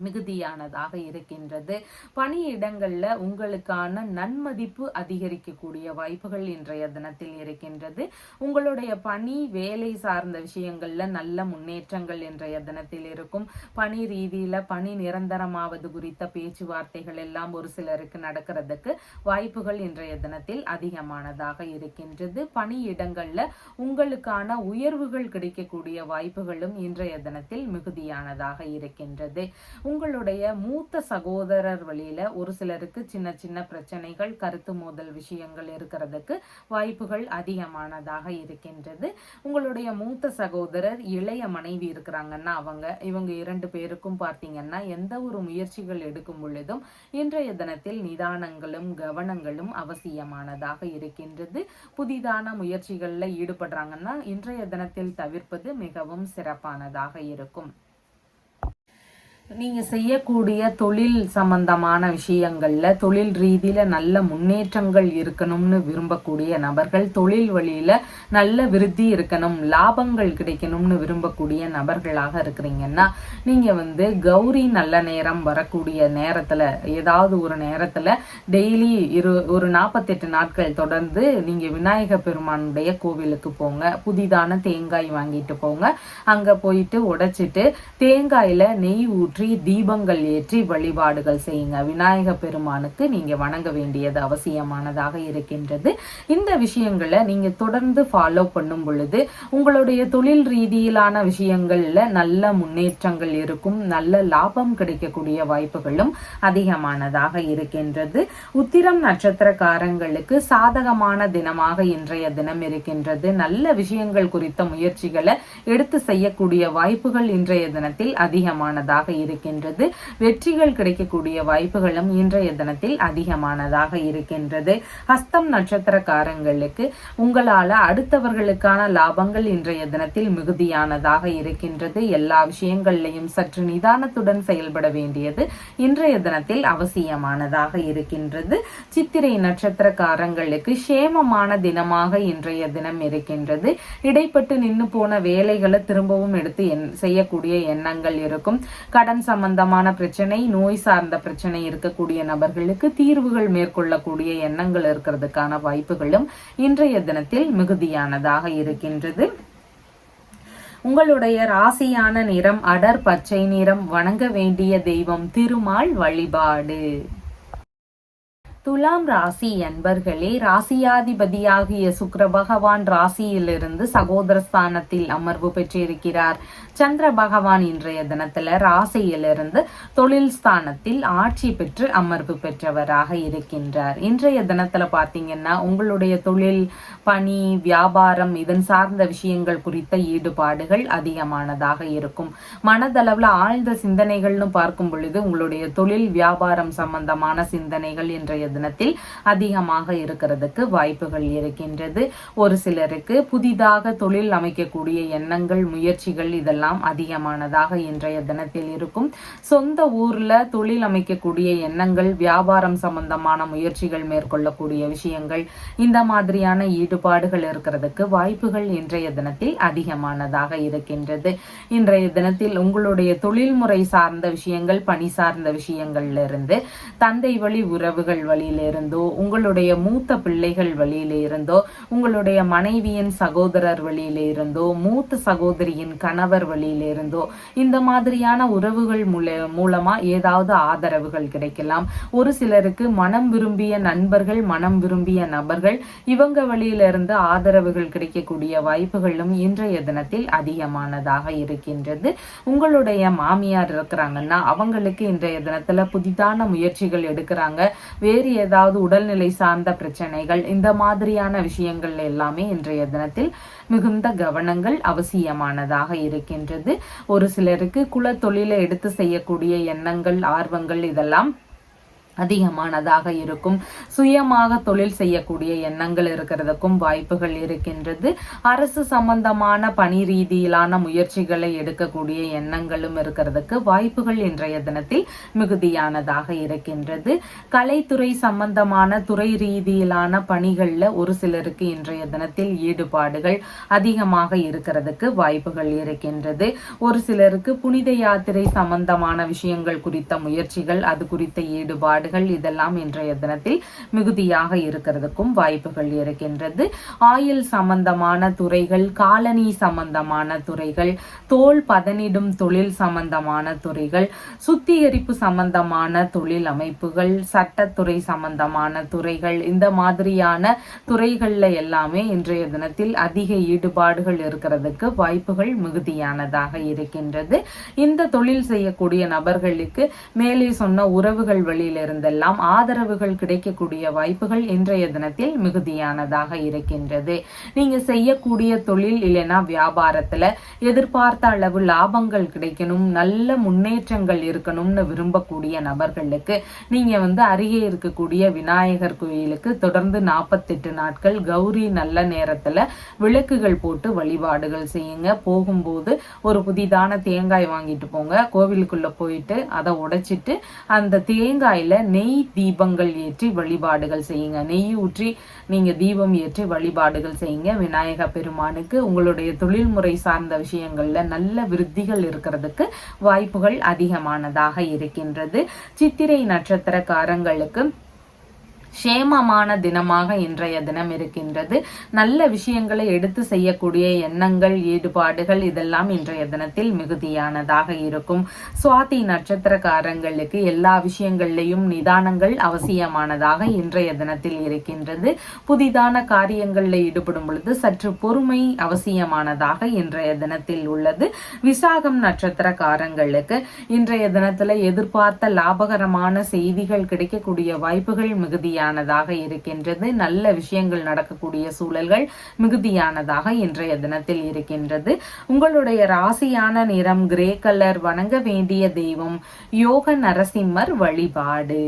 மிகுதியானதாக இருக்கின்றது. பணியிடங்கள்ல உங்களுக்கான நன்மதிப்பு அதிகரிக்கக்கூடிய வாய்ப்புகள் இன்றைய தினத்தில் இருக்கின்றது. உங்களுடைய பணி வேலை சார்ந்த விஷயங்கள்ல நல்ல முன்னேற்றங்கள் இன்றைய தினத்தில் இருக்கும். பணி ரீதியில பணி நிரந்தரமாவது குறித்த பேச்சுவார்த்தைகள் எல்லாம் ஒரு சிலருக்கு நடக்கிறதுக்கு வாய்ப்புகள் இன்றைய தினத்தில் அதிகமானதாக இருக்கின்றது. பணியிடங்கள்ல உங்களுக்கான உயர்வுகள் கிடைக்கக்கூடிய வாய்ப்புகளும் இன்றைய தினத்தில் மிகுதியானதாக இருக்கின்றது. உங்களுடைய மூத்த சகோதரர் வழியில ஒரு சிலருக்கு சின்ன சின்ன பிரச்சனைகள் கருத்து மோதல் விஷயங்கள் இருக்கிறதுக்கு வாய்ப்புகள் அதிகமானதாக இருக்கின்றது. உங்களுடைய மூத்த சகோதரர் இளைய மனைவி இருக்கிறாங்கன்னா இவங்க 2 பேருக்கும் பார்த்தீங்கன்னா எந்த ஒரு முயற்சிகள் எடுக்கும் பொழுதும் இன்றைய தினத்தில் நிதானங்களும் கவனங்களும் அவசியமானதாக இருக்கின்றது. புதிதான முயற்சிகள்ல ஈடுபடுறாங்கன்னா இன்றைய தினத்தில் தவிர்ப்பது மிகவும் சிறப்பானதாக இருக்கும். நீங்க செய்யக்கூடிய தொழில் சம்பந்தமான விஷயங்கள்ல தொழில் ரீதியில நல்ல முன்னேற்றங்கள் இருக்கணும்னு விரும்பக்கூடிய நபர்கள், தொழில் வழியில நல்ல விருத்தி இருக்கணும், லாபங்கள் கிடைக்கணும்னு விரும்பக்கூடிய நபர்களாக இருக்கிறீங்கன்னா நீங்க கௌரி நல்ல நேரம் வரக்கூடிய நேரத்துல ஏதாவது ஒரு நேரத்துல டெய்லி ஒரு 48 நாட்கள் தொடர்ந்து நீங்க விநாயக பெருமானுடைய கோவிலுக்கு போங்க. புதிதான தேங்காய் வாங்கிட்டு போங்க. அங்க போயிட்டு உடைச்சிட்டு தேங்காயில நெய் ஊற்றி தீபங்கள் ஏற்றி வழிபாடுகள் செய்யுங்க. விநாயக பெருமானுக்கு நீங்க வணங்க வேண்டியது அவசியமானதாக இருக்கின்றது. இந்த விஷயங்களை நீங்க தொடர்ந்து ஃபாலோ பண்ணும் பொழுது உங்களுடைய தொழில் ரீதியிலான விஷயங்கள்ல நல்ல முன்னேற்றங்கள் இருக்கும். நல்ல லாபம் கிடைக்கக்கூடிய வாய்ப்புகளும் அதிகமானதாக இருக்கின்றது. உத்திரம் நட்சத்திரக்காரங்களுக்கு சாதகமான தினமாக இன்றைய தினம் இருக்கின்றது. நல்ல விஷயங்கள் குறித்த முயற்சிகளை எடுத்து செய்யக்கூடிய வாய்ப்புகள் இன்றைய தினத்தில் அதிகமானதாக இருக்கின்றது. வெற்றிகள் கிடைக்கக்கூடிய வாய்ப்புகளும் இன்றைய தினத்தில் அதிகமானதாக இருக்கின்றது. ஹஸ்தம் நட்சத்திரக்காரங்களுக்கு உங்களால அடுத்தவர்களுக்கான லாபங்கள் இன்றைய தினத்தில் மிகுதியானதாக இருக்கின்றது. எல்லா விஷயங்கள்லையும் சற்று நிதானத்துடன் செயல்பட வேண்டியது இன்றைய தினத்தில் அவசியமானதாக இருக்கின்றது. சித்திரை நட்சத்திரக்காரங்களுக்கு சேமமான தினமாக இன்றைய தினம் இருக்கின்றது. இடைப்பட்டு நின்று போன வேலைகளை திரும்பவும் எடுத்து செய்யக்கூடிய எண்ணங்கள் இருக்கும். கடன் சம்பந்தமான பிரச்சனை, நோய் சார்ந்த பிரச்சனை இருக்கக்கூடிய நபர்களுக்கு தீர்வுகள் மேற்கொள்ளக்கூடிய எண்ணங்கள் இருக்கிறதுக்கான வாய்ப்புகளும் இன்றைய தினத்தில் மிகுதியானதாக இருக்கின்றது. உங்களுடைய ராசியான நிறம் அடர் பச்சை நிறம். வணங்க வேண்டிய தெய்வம் திருமால் வழிபாடு. துலாம் ராசி அன்பர்களே, ராசியாதிபதியாகிய சுக்கிர பகவான் ராசியிலிருந்து சகோதரஸ்தானத்தில் அமர்வு பெற்றிருக்கிறார். சந்திர பகவான் இன்றைய தினத்துல ராசியிலிருந்து தொழில் ஸ்தானத்தில் ஆட்சி பெற்று அமர்வு பெற்றவராக இருக்கின்றார். இன்றைய தினத்துல பாத்தீங்கன்னா உங்களுடைய தொழில், பணி, வியாபாரம் இதன் சார்ந்த விஷயங்கள் குறித்த ஈடுபாடுகள் அதிகமானதாக இருக்கும். மனதளவுல ஆழ்ந்த சிந்தனைகள்னு பார்க்கும் பொழுது உங்களுடைய தொழில் வியாபாரம் சம்பந்தமான சிந்தனைகள் இன்றைய தினத்தில் அதிகமாக இருக்கிறதுக்கு வாய்ப்புகள் இருக்கின்றது. ஒரு சிலருக்கு புதிதாக தொழில் அமைக்கக்கூடிய எண்ணங்கள், முயற்சிகள் இதெல்லாம் அதிகமானதாக இன்றைய தினத்தில் இருக்கும். சொந்த ஊர்ல தொழில் அமைக்கக்கூடிய எண்ணங்கள், வியாபாரம் சம்பந்தமான முயற்சிகள் மேற்கொள்ளக்கூடிய விஷயங்கள், இந்த மாதிரியான ஈடுபாடுகள் இருக்கிறதுக்கு வாய்ப்புகள் இன்றைய தினத்தில் அதிகமானதாக இருக்கின்றது. இன்றைய தினத்தில் உங்களுடைய தொழில்முறை சார்ந்த விஷயங்கள், பணி சார்ந்த விஷயங்கள்ல இருந்து, தந்தை வழி உறவுகள் வழியிலிருந்தோ, உங்களுடைய மூத்த பிள்ளைகள் வழியிலிருந்தோ, உங்களுடைய மனைவியின் சகோதரர் வழியிலிருந்தோ, மூத்த சகோதரியின் கணவர் வழியிலிருந்தோ, இந்த மாதிரியான உறவுகள் மூலமா ஏதாவது ஆதரவுகள் கிடைக்கலாம். ஒரு சிலருக்கு மனம் விரும்பிய நண்பர்கள், மனம் விரும்பிய நபர்கள் இவங்க வழியிலிருந்து ஆதரவுகள் கிடைக்கக்கூடிய வாய்ப்புகளும் இன்றைய தினத்தில் அதிகமானதாக இருக்கின்றது. உங்களுடைய மாமியார் இருக்கிறாங்கன்னா அவங்களுக்கு இன்றைய தினத்துல புதிதான முயற்சிகள் எடுக்கிறாங்க. வேறு வேறு ஏதாவது உடல்நிலை சார்ந்த பிரச்சனைகள், இந்த மாதிரியான விஷயங்கள் எல்லாமே இன்றைய தினத்தில் மிகுந்த கவனங்கள் அவசியமானதாக இருக்கின்றது. ஒரு சிலருக்கு குல தொழிலை எடுத்து செய்யக்கூடிய எண்ணங்கள், ஆர்வங்கள் இதெல்லாம் அதிகமானதாக இருக்கும். சுயமாக தொழில் செய்யக்கூடிய எண்ணங்கள் இருக்கிறதுக்கும் வாய்ப்புகள் இருக்கின்றது. அரசு சம்பந்தமான பணி ரீதியிலான முயற்சிகளை எடுக்கக்கூடிய எண்ணங்களும் இருக்கிறதுக்கு வாய்ப்புகள் இன்றைய தினத்தில் மிகுதியானதாக இருக்கின்றது. கலைத்துறை சம்பந்தமான துறை ரீதியிலான பணிகள்ல ஒரு சிலருக்கு இன்றைய தினத்தில் ஈடுபாடுகள் அதிகமாக இருக்கிறதுக்கு வாய்ப்புகள் இருக்கின்றது. ஒரு சிலருக்கு புனித யாத்திரை சம்பந்தமான விஷயங்கள் குறித்த முயற்சிகள், அது குறித்த ஈடுபாடு இதெல்லாம் இன்றைய தினத்தில் மிகுதியாக இருக்கிறதுக்கும் வாய்ப்புகள் இருக்கின்றது. ஆயில் சம்பந்தமான துறைகள், காலனி சம்பந்தமான துறைகள், தோல் பதனிடும் தொழில் சம்பந்தமான துறைகள், சுத்திகரிப்பு சம்பந்தமான தொழில் அமைப்புகள், சட்டத்துறை சம்பந்தமான துறைகள், இந்த மாதிரியான துறைகள்ல எல்லாமே இன்றைய தினத்தில் அதிக ஈடுபாடுகள் இருக்கிறதுக்கு வாய்ப்புகள் மிகுதியானதாக இருக்கின்றது. இந்த தொழில் செய்யக்கூடிய நபர்களுக்கு மேலே சொன்ன உறவுகள் வழியிலிருந்து ஆதரவுகள் கிடைக்கக்கூடிய வாய்ப்புகள் இன்றைய தினத்தில் மிகுதியானதாக இருக்கின்றது. நீங்க செய்யக்கூடிய தொழில் இல்லைன்னா வியாபாரத்துல எதிர்பார்த்த அளவு லாபங்கள் கிடைக்கணும், நல்ல முன்னேற்றங்கள் இருக்கணும்னு விரும்பக்கூடிய நபர்களுக்கு நீங்க அருகே இருக்கக்கூடிய விநாயகர் கோயிலுக்கு தொடர்ந்து 48 நாட்கள் கௌரி நல்ல நேரத்துல விளக்குகள் போட்டு வழிபாடுகள் செய்யுங்க. போகும்போது ஒரு புதிதான தேங்காய் வாங்கிட்டு போங்க. கோவிலுக்குள்ள போயிட்டு அதை உடைச்சிட்டு அந்த தேங்காயில நெய் தீபங்கள் ஏற்றி வழிபாடுகள் செய்யுங்க. நெய் ஊற்றி நீங்க தீபம் ஏற்றி வழிபாடுகள் செய்யுங்க விநாயக பெருமானுக்கு. உங்களுடைய தொழில்முறை சார்ந்த விஷயங்கள்ல நல்ல விருத்திகள் இருக்கிறதுக்கு வாய்ப்புகள் அதிகமானதாக இருக்கின்றது. சித்திரை நட்சத்திரக்காரங்களுக்கு சேமமான தினமாக இன்றைய தினம் இருக்கின்றது. நல்ல விஷயங்களை எடுத்து செய்யக்கூடிய எண்ணங்கள், ஈடுபாடுகள் இதெல்லாம் இன்றைய தினத்தில் மிகுதியானதாக இருக்கும். சுவாதி நட்சத்திரக்காரங்களுக்கு எல்லா விஷயங்கள்லையும் நிதானங்கள் அவசியமானதாக இன்றைய தினத்தில் இருக்கின்றது. புதிதான காரியங்களில் ஈடுபடும் பொழுது சற்று பொறுமை அவசியமானதாக இன்றைய தினத்தில் உள்ளது. விசாகம் நட்சத்திரக்காரங்களுக்கு இன்றைய தினத்துல எதிர்பார்த்த லாபகரமான செய்திகள் கிடைக்கக்கூடிய வாய்ப்புகள் மிகுதியான இருக்கின்றது. நல்ல விஷயங்கள் நடக்கக்கூடிய சூழல்கள் மிகுதியானதாக இன்றைய தினத்தில் இருக்கின்றது. உங்களுடைய ராசியான நிறம் கிரே கலர். வணங்க வேண்டிய தெய்வம் யோக நரசிம்மர் வழிபாடு.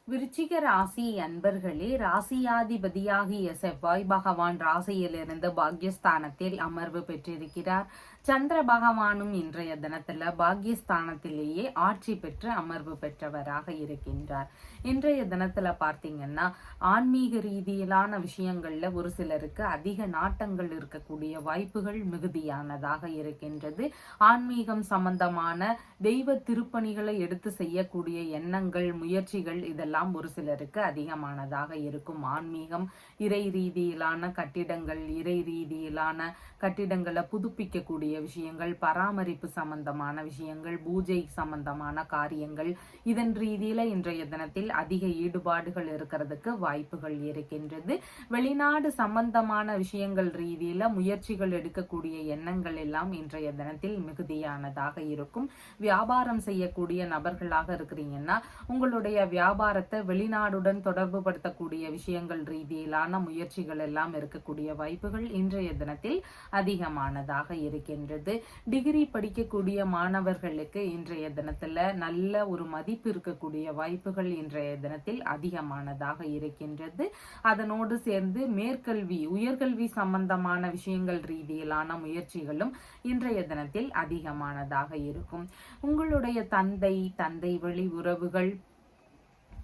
விருச்சிக ராசி அன்பர்களே, ராசியாதிபதியாகிய செவ்வாய் பகவான் ராசியிலிருந்து பாக்யஸ்தானத்தில் அமர்வு பெற்றிருக்கிறார். சந்திர பகவானும் இன்றைய தினத்துல பாக்யஸ்தானத்திலேயே ஆட்சி பெற்று அமர்வு பெற்றவராக இருக்கின்றார். இன்றைய தினத்துல பார்த்தீங்கன்னா ஆன்மீக ரீதியிலான விஷயங்கள்ல ஒரு சிலருக்கு அதிக நாட்டங்கள் இருக்கக்கூடிய வாய்ப்புகள் மிகுதியானதாக இருக்கின்றது. ஆன்மீகம் சம்பந்தமான தெய்வ திருப்பணிகளை எடுத்து செய்யக்கூடிய எண்ணங்கள், முயற்சிகள் இதெல்லாம் ஒரு சிலருக்கு அதிகமானதாக இருக்கும். ஆன்மீகம், இறை ரீதியிலான கட்டிடங்கள், இறை ரீதியிலான கட்டிடங்களை புதுப்பிக்கக்கூடிய விஷயங்கள், பராமரிப்பு சம்பந்தமான விஷயங்கள், பூஜை சம்பந்தமான காரியங்கள், இதன் ரீதியில இன்றைய தினத்தில் அதிக ஈடுபாடுகள் இருக்கிறதுக்கு வாய்ப்புகள் இருக்கின்றது. வெளிநாடு சம்பந்தமான விஷயங்கள் ரீதியில முயற்சிகள் எடுக்கக்கூடிய எண்ணங்கள் எல்லாம் இன்றைய தினத்தில் மிகுதியானதாக இருக்கும். வியாபாரம் செய்யக்கூடிய நபர்களாக இருக்கிறீங்கன்னா உங்களுடைய வியாபாரத்தை வெளிநாடுடன் தொடர்பு படுத்தக்கூடிய விஷயங்கள் ரீதியிலான முயற்சிகள் எல்லாம் இருக்கக்கூடிய வாய்ப்புகள் இன்றைய தினத்தில் அதிகமானதாக இருக்கின்றது. டிகிரி படிக்கக்கூடிய மாணவர்களுக்கு இன்றைய தினத்துல நல்ல ஒரு மதிப்பு இருக்கக்கூடிய வாய்ப்புகள் இன்றைய தினத்தில் அதிகமானதாக இருக்கின்றது. அதனோடு சேர்ந்து மேற்கல்வி, உயர்கல்வி சம்பந்தமான விஷயங்கள் ரீதியிலான முயற்சிகளும் இன்றைய தினத்தில் அதிகமானதாக இருக்கும். உங்களுடைய தந்தை வழி உறவுகள்,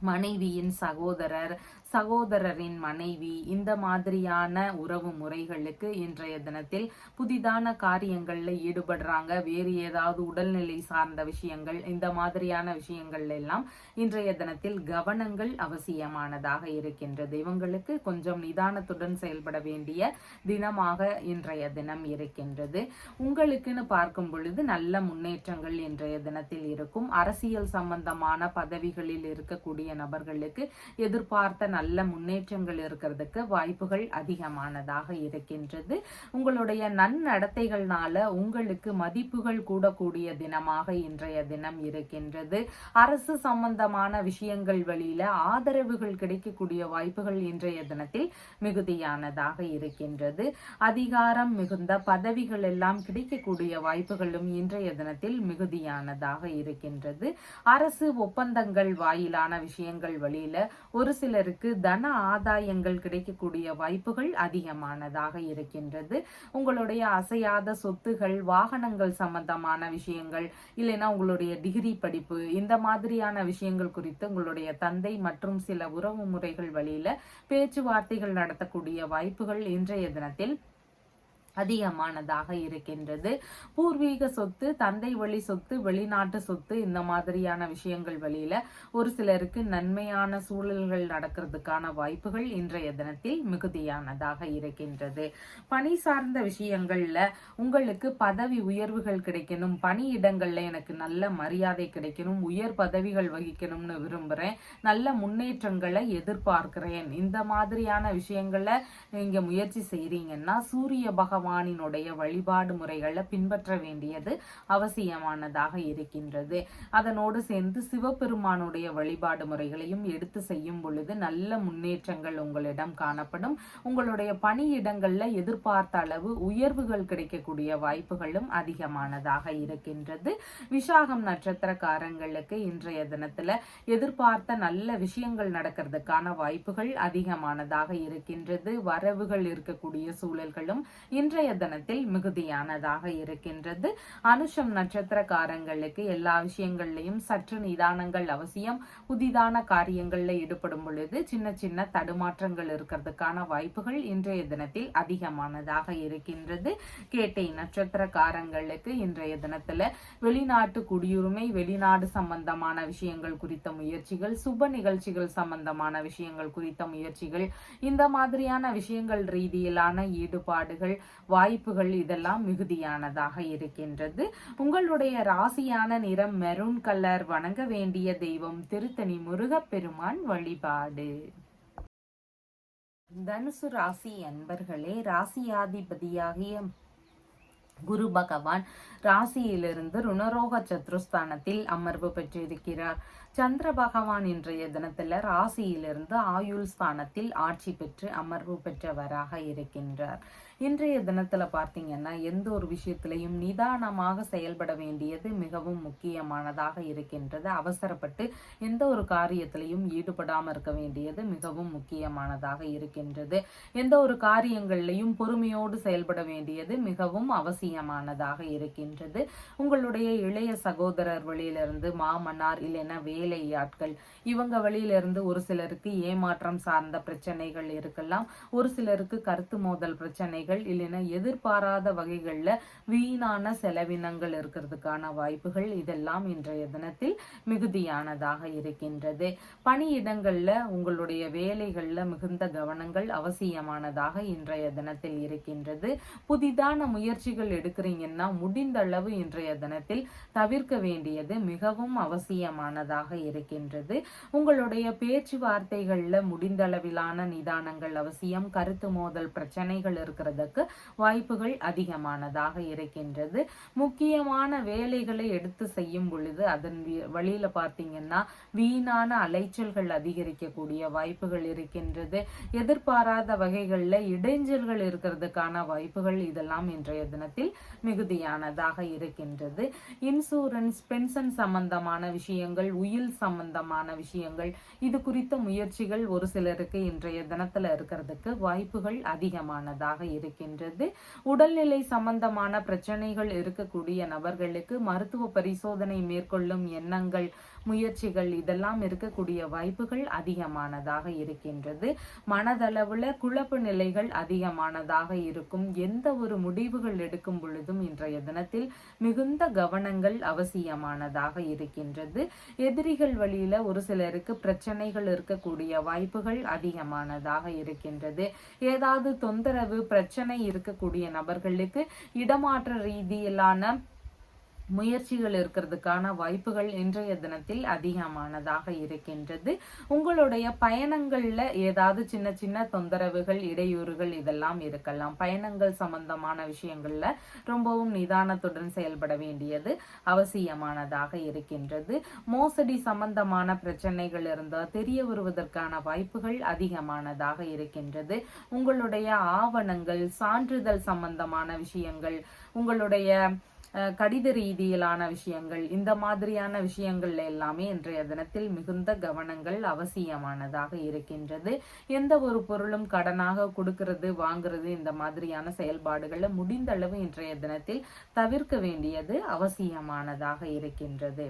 மனைவியின் சகோதரர், சகோதரரின் மனைவி, இந்த மாதிரியான உறவு முறைகளுக்கு இன்றைய தினத்தில் புதிதான காரியங்கள்ல ஈடுபடுறாங்க. வேறு ஏதாவது உடல்நிலை சார்ந்த விஷயங்கள், இந்த மாதிரியான விஷயங்கள் எல்லாம் இன்றைய தினத்தில் கவனங்கள் அவசியமானதாக இருக்கின்றது. இவங்களுக்கு கொஞ்சம் நிதானத்துடன் செயல்பட வேண்டிய தினமாக இன்றைய தினம் இருக்கின்றது. உங்களுக்குன்னு பார்க்கும் பொழுது நல்ல முன்னேற்றங்கள் இன்றைய தினத்தில் இருக்கும். அரசியல் சம்பந்தமான பதவிகளில் இருக்கக்கூடிய நபர்களுக்கு எதிர்பார்த்த நல்ல முன்னேற்றங்கள் இருக்கிறதுக்கு வாய்ப்புகள் அதிகமானதாக இருக்கின்றது. உங்களுடைய நன்னடத்தைகள்னால உங்களுக்கு மதிப்புகள் கூடக்கூடிய தினமாக இன்றைய தினம் இருக்கின்றது. அரசு சம்பந்தமான விஷயங்கள் வழியில ஆதரவுகள் கிடைக்கக்கூடிய வாய்ப்புகள் இன்றைய தினத்தில் மிகுதியானதாக இருக்கின்றது. அதிகாரம் மிகுந்த பதவிகள் எல்லாம் கிடைக்கக்கூடிய வாய்ப்புகளும் இன்றைய தினத்தில் மிகுதியானதாக இருக்கின்றது. அரசு ஒப்பந்தங்கள் வாயிலான விஷயங்கள் வழியில ஒரு சிலருக்கு தன ஆதாயங்கள் கிடைக்கக்கூடிய வாய்ப்புகள் அதிகமானதாக இருக்கின்றது. உங்களுடைய அசையாத சொத்துகள், வாகனங்கள் சம்பந்தமான விஷயங்கள், இல்லைன்னா உங்களுடைய டிகிரி படிப்பு, இந்த மாதிரியான விஷயங்கள் குறித்து உங்களுடைய தந்தை மற்றும் சில உறவு முறைகள் வழியில பேச்சுவார்த்தைகள் நடத்தக்கூடிய வாய்ப்புகள் இன்றைய தினத்தில் அதிகமானதாக இருக்கின்றது. பூர்வீக சொத்து, தந்தை வழி சொத்து, வெளிநாட்டு சொத்து, இந்த மாதிரியான விஷயங்கள் வழியில ஒரு சிலருக்கு நன்மையான சூழல்கள் நடக்கிறதுக்கான வாய்ப்புகள் இன்றைய தினத்தில் மிகுதியானதாக இருக்கின்றது. பணி சார்ந்த விஷயங்கள்ல உங்களுக்கு பதவி உயர்வுகள் கிடைக்கணும், பணியிடங்கள்ல எனக்கு நல்ல மரியாதை கிடைக்கணும், உயர் பதவிகள் வகிக்கணும்னு விரும்புறேன், நல்ல முன்னேற்றங்களை எதிர்பார்க்கிறேன், இந்த மாதிரியான விஷயங்களை நீங்க முயற்சி செய்றீங்கன்னா சூரிய பகவானினுடைய வழிபாடு முறைகளை பின்பற்ற வேண்டியது அவசியமானதாக இருக்கின்றது. அதனோடு சேர்ந்து சிவபெருமானுடைய வழிபாடு முறைகளையும் எடுத்து செய்யும் பொழுது நல்ல முன்னேற்றங்கள் உங்களிடம் காணப்படும். உங்களுடைய பணியிடங்கள்ல எதிர்பார்த்த அளவு உயர்வுகள் கிடைக்கக்கூடிய வாய்ப்புகளும் அதிகமானதாக இருக்கின்றது. விசாகம் நட்சத்திரக்காரங்களுக்கு இன்றைய தினத்துல எதிர்பார்த்த நல்ல விஷயங்கள் நடக்கிறதுக்கான வாய்ப்புகள் அதிகமானதாக இருக்கின்றது. வரவுகள் இருக்கக்கூடிய சூழல்களும் இன்றைய தினத்தில் மிகுதியானதாக இருக்கின்றது. அனுஷம் நட்சத்திரக்காரங்களுக்கு எல்லா விஷயங்கள்லையும் சற்று நிதானங்கள் அவசியம். புதிதான காரியங்கள்ல ஈடுபடும் பொழுது சின்ன சின்ன தடுமாற்றங்கள் இருக்கிறதுக்கான வாய்ப்புகள் இன்றைய தினத்தில் அதிகமானதாக இருக்கின்றது. கேட்டை நட்சத்திரக்காரங்களுக்கு இன்றைய தினத்துல வெளிநாட்டு குடியுரிமை, வெளிநாடு சம்பந்தமான விஷயங்கள் குறித்த முயற்சிகள், சுப நிகழ்ச்சிகள் சம்பந்தமான விஷயங்கள் குறித்த முயற்சிகள், இந்த மாதிரியான விஷயங்கள் ரீதியிலான ஈடுபாடுகள், வாய்ப்புகள் இதெல்லாம் மிகுதியானதாக இருக்கின்றது. உங்களுடைய ராசியான நிறம் மெரூன் கலர். வணங்க வேண்டிய தெய்வம் திருத்தணி முருகப்பெருமான் வழிபாடு. தனுசு ராசி அன்பர்களே, ராசியாதிபதியாகிய குரு பகவான் ராசியிலிருந்து ருணரோக சத்ருஸ்தானத்தில் அமர்வு பெற்றிருக்கிறார். சந்திர பகவான் இன்றைய தினத்துல ராசியிலிருந்து ஆயுள் ஸ்தானத்தில் ஆட்சி பெற்று அமர்வு பெற்றவராக இருக்கின்றார். இன்றைய தினத்துல பார்த்தீங்கன்னா எந்த ஒரு விஷயத்திலையும் நிதானமாக செயல்பட வேண்டியது மிகவும் முக்கியமானதாக இருக்கின்றது. அவசரப்பட்டு எந்த ஒரு காரியத்திலையும் ஈடுபடாம இருக்க வேண்டியது மிகவும் முக்கியமானதாக இருக்கின்றது. எந்த ஒரு காரியங்கள்லையும் பொறுமையோடு செயல்பட வேண்டியது மிகவும் அவசியமானதாக இருக்கின்றது. உங்களுடைய இளைய சகோதரர் வழியிலிருந்து மாமனார், இல்லைன்னா வேலையாட்கள், இவங்க வழியிலிருந்து ஒரு சிலருக்கு ஏமாற்றம் சார்ந்த பிரச்சனைகள் இருக்கலாம். ஒரு சிலருக்கு கருத்து மோதல் பிரச்சனைகள், இல்லைன்னா எதிர்பாராத வகைகள்ல வீணான செலவினங்கள் இருக்கிறதுக்கான வாய்ப்புகள் இதெல்லாம் இன்றைய தினத்தில் மிகுதியானதாக இருக்கின்றது. பணியிடங்கள்ல உங்களுடைய வேலைகள்ல மிகுந்த கவனங்கள் அவசியமானதாக இன்றைய தினத்தில் இருக்கின்றது. புதிதான முயற்சிகள் எடுக்கிறீங்கன்னா முடிந்த அளவு இன்றைய தினத்தில் தவிர்க்க வேண்டியது மிகவும் அவசியமானதாக இருக்கின்றது. உங்களுடைய பேச்சுவார்த்தைகள்ல முடிந்த அளவிலான நிதானங்கள் அவசியம். கருத்து மோதல் பிரச்சனைகள் இருக்கிறதுக்கு வாய்ப்புகள் அதிகமானதாக இருக்கின்றது. முக்கியமான வேலைகளை எடுத்து செய்யும் பொழுது அதன் வழியில பார்த்தீங்கன்னா வீணான அலைச்சல்கள் அதிகரிக்கக்கூடிய வாய்ப்புகள் இருக்கின்றது. எதிர்பாராத வகைகள்ல இடைஞ்சல்கள் இருக்கிறதுக்கான வாய்ப்புகள் இதெல்லாம் இன்றைய தினத்தில் மிகுதியானதாக இருக்கின்றது. இன்சூரன்ஸ், பென்ஷன் சம்பந்தமான விஷயங்கள், உயில் சம்பந்தமான விஷயங்கள், இது குறித்த முயற்சிகள் ஒரு சிலருக்கு இன்றைய தினத்துல இருக்கிறதுக்கு வாய்ப்புகள் அதிகமானதாக இருக்கின்றது. உடல்நிலை சம்பந்தமான பிரச்சனைகள் இருக்கக்கூடிய நபர்களுக்கு மருத்துவ பரிசோதனை மேற்கொள்ளும் எண்ணங்கள், முயற்சிகள் இதெல்லாம் இருக்கக்கூடிய வாய்ப்புகள் அதிகமானதாக இருக்கின்றது. மனதளவுல குழப்ப நிலைகள் அதிகமானதாக இருக்கும். எந்த ஒரு முடிவுகள் எடுக்கும் பொழுதும் இன்றைய தினத்தில் மிகுந்த கவனங்கள் அவசியமானதாக இருக்கின்றது. எதிரிகள் வழியில ஒரு சிலருக்கு பிரச்சனைகள் இருக்கக்கூடிய வாய்ப்புகள் அதிகமானதாக இருக்கின்றது. ஏதாவது தொந்தரவு பிரச்சனை இருக்கக்கூடிய நபர்களுக்கு இடமாற்ற ரீதியிலான முயற்சிகள் இருக்கிறதுக்கான வாய்ப்புகள் இன்றைய தினத்தில் அதிகமானதாக இருக்கின்றது. உங்களுடைய பயணங்கள்ல ஏதாவது சின்ன சின்ன தொந்தரவுகள், இடையூறுகள் இதெல்லாம் இருக்கலாம். பயணங்கள் சம்பந்தமான விஷயங்கள்ல ரொம்பவும் நிதானத்துடன் செயல்பட வேண்டியது அவசியமானதாக இருக்கின்றது. மோசடி சம்பந்தமான பிரச்சனைகள் இருந்தால் தெரிய வருவதற்கான வாய்ப்புகள் அதிகமானதாக இருக்கின்றது. உங்களுடைய ஆவணங்கள், சான்றிதழ் சம்பந்தமான விஷயங்கள், உங்களுடைய கடித ரீதியிலான விஷயங்கள், இந்த மாதிரியான விஷயங்கள் எல்லாமே இன்றைய தினத்தில் மிகுந்த கவனங்கள் அவசியமானதாக இருக்கின்றது. எந்த ஒரு பொருளும் கடனாக கொடுக்கிறது, வாங்குறது, இந்த மாதிரியான செயல்பாடுகளை முடிந்த அளவு இன்றைய தினத்தில் தவிர்க்க வேண்டியது அவசியமானதாக இருக்கின்றது.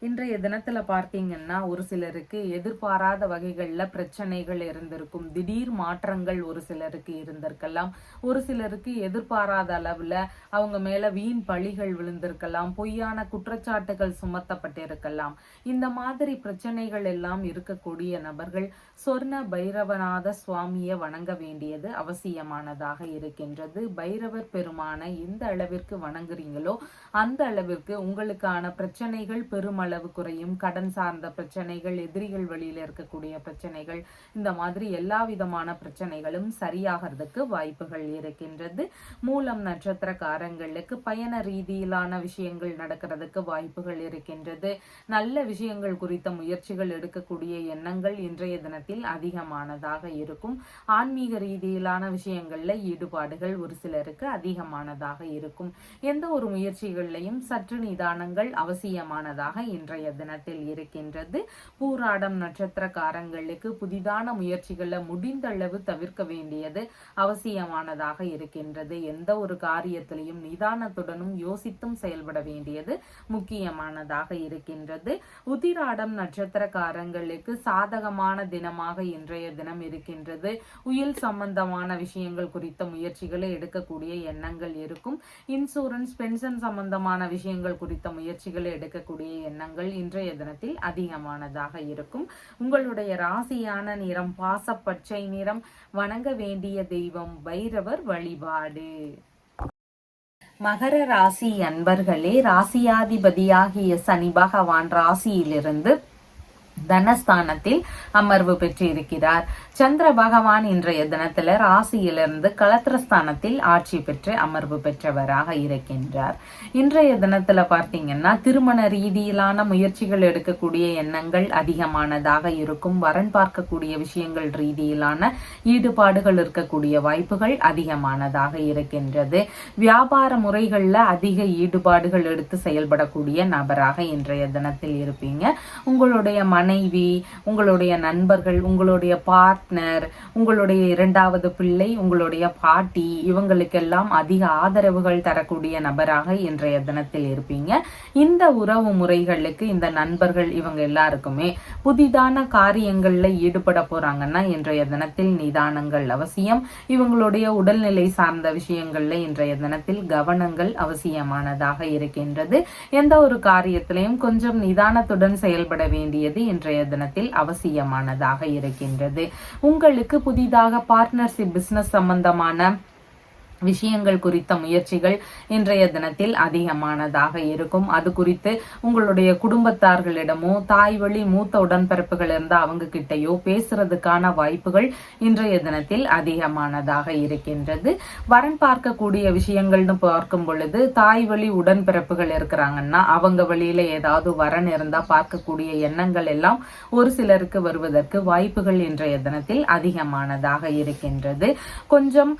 இன்றைய தினத்துல பார்த்தீங்கன்னா ஒரு சிலருக்கு எதிர்பாராத வகைகள்ல பிரச்சனைகள் இருந்திருக்கும். திடீர் மாற்றங்கள் ஒரு சிலருக்கு இருந்திருக்கலாம். ஒரு சிலருக்கு எதிர்பாராத அளவுல அவங்க மேல வீண் பழிகள் விழுந்திருக்கலாம். பொய்யான குற்றச்சாட்டுகள் சுமத்தப்பட்டிருக்கலாம். இந்த மாதிரி பிரச்சனைகள் எல்லாம் இருக்கக்கூடிய நபர்கள் சொர்ண பைரவநாத சுவாமியை வணங்க வேண்டியது அவசியமானதாக இருக்கின்றது. பைரவர் பெருமான எந்த அளவிற்கு வணங்குறீங்களோ அந்த அளவிற்கு உங்களுக்கான பிரச்சனைகள் பெருமளவு குறையும். கடன் சார்ந்த பிரச்சனைகள், எதிரிகள் வழியில இருக்கக்கூடிய பிரச்சனைகள், இந்த மாதிரி எல்லா விதமான பிரச்சனைகளும் சரியாகிறதுக்கு வாய்ப்புகள் இருக்கின்றது. மூலம் நட்சத்திரக்காரங்களுக்கு பயண ரீதியிலான விஷயங்கள் நடக்கிறதுக்கு வாய்ப்புகள் இருக்கின்றது. நல்ல விஷயங்கள் குறித்த முயற்சிகள் எடுக்கக்கூடிய எண்ணங்கள் இன்றைய தினத்தில் அதிகமானதாக இருக்கும். ஆன்மீக ரீதியிலான விஷயங்கள்ல ஈடுபாடுகள் ஒரு சிலருக்கு அதிகமானதாக இருக்கும். எந்த ஒரு முயற்சிகளையும் சற்று நிதானங்கள் அவசியமானதாக இன்றைய தினத்தில் இருக்கின்றது. பூராடம் நட்சத்திரக்காரங்களுக்கு புதிதான முயற்சிகளை முடிந்த அளவு தவிர்க்க வேண்டியது அவசியமானதாக இருக்கின்றது. எந்த ஒரு காரியத்திலையும் நிதானத்துடனும் யோசித்தும் செயல்பட வேண்டியது முக்கியமானதாக இருக்கின்றது. உத்திராடம் நட்சத்திரக்காரங்களுக்கு சாதகமான தினமாக இன்றைய தினம் இருக்கின்றது. உயில் சம்பந்தமான விஷயங்கள் குறித்த முயற்சிகளை எடுக்கக்கூடிய எண்ணங்கள் இருக்கும். இன்சூரன்ஸ், பென்ஷன் சம்பந்தமான விஷயங்கள் குறித்த முயற்சிகளை எடுக்கக்கூடிய எண்ணங்கள் இன்றைய தினத்தில் அதிகமானதாக இருக்கும். உங்களுடைய ராசியான நிறம் பாசப்பச்சை நிறம். வணங்க வேண்டிய தெய்வம் பைரவர் வழிபாடு. மகர ராசி அன்பர்களே, ராசியாதிபதியாகிய சனி பகவான் ராசியிலிருந்து தனஸ்தானத்தில் அமர்வு பெற்று இருக்கிறார். சந்திர பகவான் இன்றைய தினத்துல ராசியிலிருந்து களத்திரஸ்தானத்தில் ஆட்சி பெற்று அமர்வு பெற்றவராக இருக்கின்றார். இன்றைய தினத்துல பார்த்தீங்கன்னா திருமண ரீதியிலான முயற்சிகள் எடுக்கக்கூடிய எண்ணங்கள் அதிகமானதாக இருக்கும். வரன் பார்க்கக்கூடிய விஷயங்கள் ரீதியிலான ஈடுபாடுகள் இருக்கக்கூடிய வாய்ப்புகள் அதிகமானதாக இருக்கின்றது. வியாபார முறைகள்ல அதிக ஈடுபாடுகள் எடுத்து செயல்படக்கூடிய நபராக இன்றைய தினத்தில் இருப்பீங்க. உங்களுடைய மனைவி, உங்களுடைய நண்பர்கள், உங்களுடைய பார்ட்னர், உங்களுடைய இரண்டாவது பிள்ளை, உங்களுடைய பாட்டி, இவங்களுக்கெல்லாம் அதிக ஆதரவுகள் தரக்கூடிய நபராக இன்றைய தினத்தில் இருப்பீங்க. இந்த உறவு முறைகளுக்கு இந்த நண்பர்கள் இவங்க எல்லாருக்குமே புதிதான காரியங்கள்ல ஈடுபட போறாங்கன்னா இன்றைய தினத்தில் நிதானங்கள் அவசியம். இவங்களுடைய உடல்நிலை சார்ந்த விஷயங்கள்ல இன்றைய தினத்தில் கவனங்கள் அவசியமானதாக இருக்கின்றது. எந்த ஒரு காரியத்திலையும் கொஞ்சம் நிதானத்துடன் செயல்பட வேண்டியது இன்றைய தினத்தில் அவசியமானதாக இருக்கின்றது. உங்களுக்கு புதிதாக பார்ட்னர்ஷிப், பிசினஸ் சம்பந்தமான விஷயங்கள் குறித்த முயற்சிகள் இன்றைய தினத்தில் அதிகமானதாக இருக்கும். அது குறித்து உங்களுடைய குடும்பத்தார்களிடமோ தாய் வழி மூத்த உடன்பிறப்புகள் இருந்தால் அவங்க கிட்டையோ பேசுறதுக்கான வாய்ப்புகள் இன்றைய தினத்தில் அதிகமானதாக இருக்கின்றது. வரன் பார்க்கக்கூடிய விஷயங்கள்னு பார்க்கும் பொழுது தாய் வழி உடன்பிறப்புகள் இருக்கிறாங்கன்னா அவங்க வழியில ஏதாவது வரன் இருந்தா பார்க்கக்கூடிய எண்ணங்கள் எல்லாம் ஒரு சிலருக்கு வருவதற்கு வாய்ப்புகள் இன்றைய தினத்தில் அதிகமானதாக இருக்கின்றது. கொஞ்சம்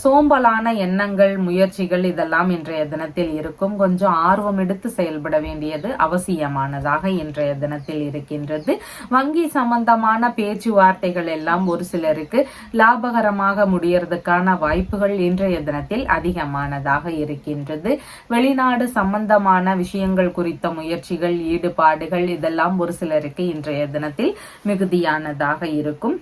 சோம்பல் எண்ணங்கள், முயற்சிகள் இதெல்லாம் இன்றைய தினத்தில் இருக்கும். கொஞ்சம் ஆர்வம் எடுத்து செயல்பட வேண்டியது அவசியமானதாக இன்றைய தினத்தில் இருக்கின்றது. வங்கி சம்பந்தமான பேச்சுவார்த்தைகள் எல்லாம் ஒரு சிலருக்கு லாபகரமாக முடியறதுக்கான வாய்ப்புகள் இன்றைய தினத்தில் அதிகமானதாக இருக்கின்றது. வெளிநாடு சம்பந்தமான விஷயங்கள் குறித்த முயற்சிகள், ஈடுபாடுகள் இதெல்லாம் ஒரு சிலருக்கு இன்றைய தினத்தில் மிகுதியானதாக இருக்கும்.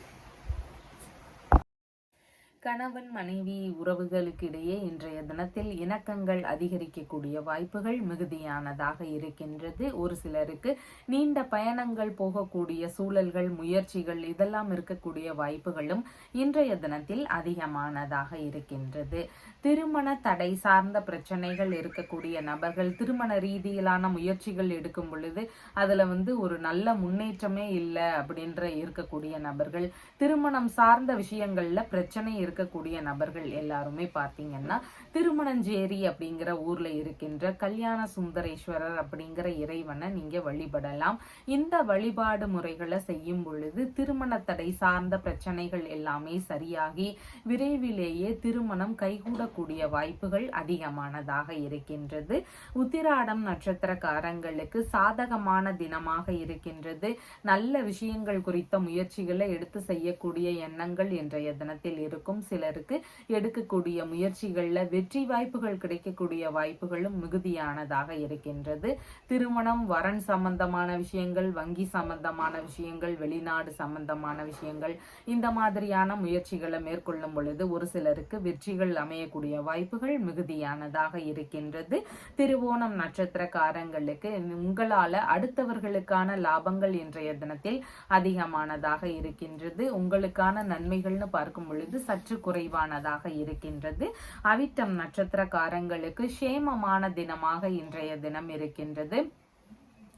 கணவன் மனைவி உறவுகளுக்கு இடையே இன்றைய தினத்தில் இணக்கங்கள் அதிகரிக்கக்கூடிய வாய்ப்புகள் மிகுதியானதாக இருக்கின்றது. ஒரு சிலருக்கு நீண்ட பயணங்கள் போகக்கூடிய சூழல்கள், முயற்சிகள் இதெல்லாம் இருக்கக்கூடிய வாய்ப்புகளும் இன்றைய தினத்தில் அதிகமானதாக இருக்கின்றது. திருமண தடை சார்ந்த பிரச்சனைகள் இருக்கக்கூடிய நபர்கள் திருமண ரீதியிலான முயற்சிகள் எடுக்கும் பொழுது அதுல ஒரு நல்ல முன்னேற்றமே இல்லை அப்படின்ற இருக்கக்கூடிய நபர்கள், திருமணம் சார்ந்த விஷயங்கள்ல பிரச்சனை இருக்கக்கூடிய நபர்கள் எல்லாருமே பார்த்தீங்கன்னா திருமணஞ்சேரி அப்படிங்கிற ஊர்ல இருக்கின்ற கல்யாண சுந்தரேஸ்வரர் அப்படிங்கிற இறைவனை நீங்க வழிபடலாம். இந்த வழிபாடு முறைகளை செய்யும் பொழுது திருமண தடை சார்ந்த பிரச்சனைகள் எல்லாமே சரியாகி விரைவிலேயே திருமணம் கைகூடக்கூடிய வாய்ப்புகள் அதிகமானதாக இருக்கின்றது. உத்திராடம் நட்சத்திரக்காரங்களுக்கு சாதகமான தினமாக இருக்கின்றது. நல்ல விஷயங்கள் குறித்த முயற்சிகளை எடுத்து செய்யக்கூடிய எண்ணங்கள் இன்றைய தினத்தில் இருக்கும். சிலருக்கு எடுக்கக்கூடிய முயற்சிகள்ல வெற்றி வாய்ப்புகள் கிடைக்கக்கூடிய வாய்ப்புகளும் மிகுதியானதாக இருக்கின்றது. திருமணம், வரன் சம்பந்தமான விஷயங்கள், வங்கி சம்பந்தமான விஷயங்கள், வெளிநாடு சம்பந்தமான விஷயங்கள், இந்த மாதிரியான முயற்சிகளை மேற்கொள்ளும் பொழுது ஒரு சிலருக்கு வெற்றிகள் அமையக்கூடிய வாய்ப்புகள் மிகுதியானதாக இருக்கின்றது. திருவோணம் நட்சத்திரக்காரங்களுக்கு உங்களால அடுத்தவர்களுக்கான லாபங்கள் இன்றைய தினத்தில் அதிகமானதாக இருக்கின்றது. உங்களுக்கான நன்மைகள்னு பார்க்கும் பொழுது சற்று குறைவானதாக இருக்கின்றது. அவிட்டம் நட்சத்திரக்காரங்களுக்கு சேமமான தினமாக இன்றைய தினம் இருக்கின்றது.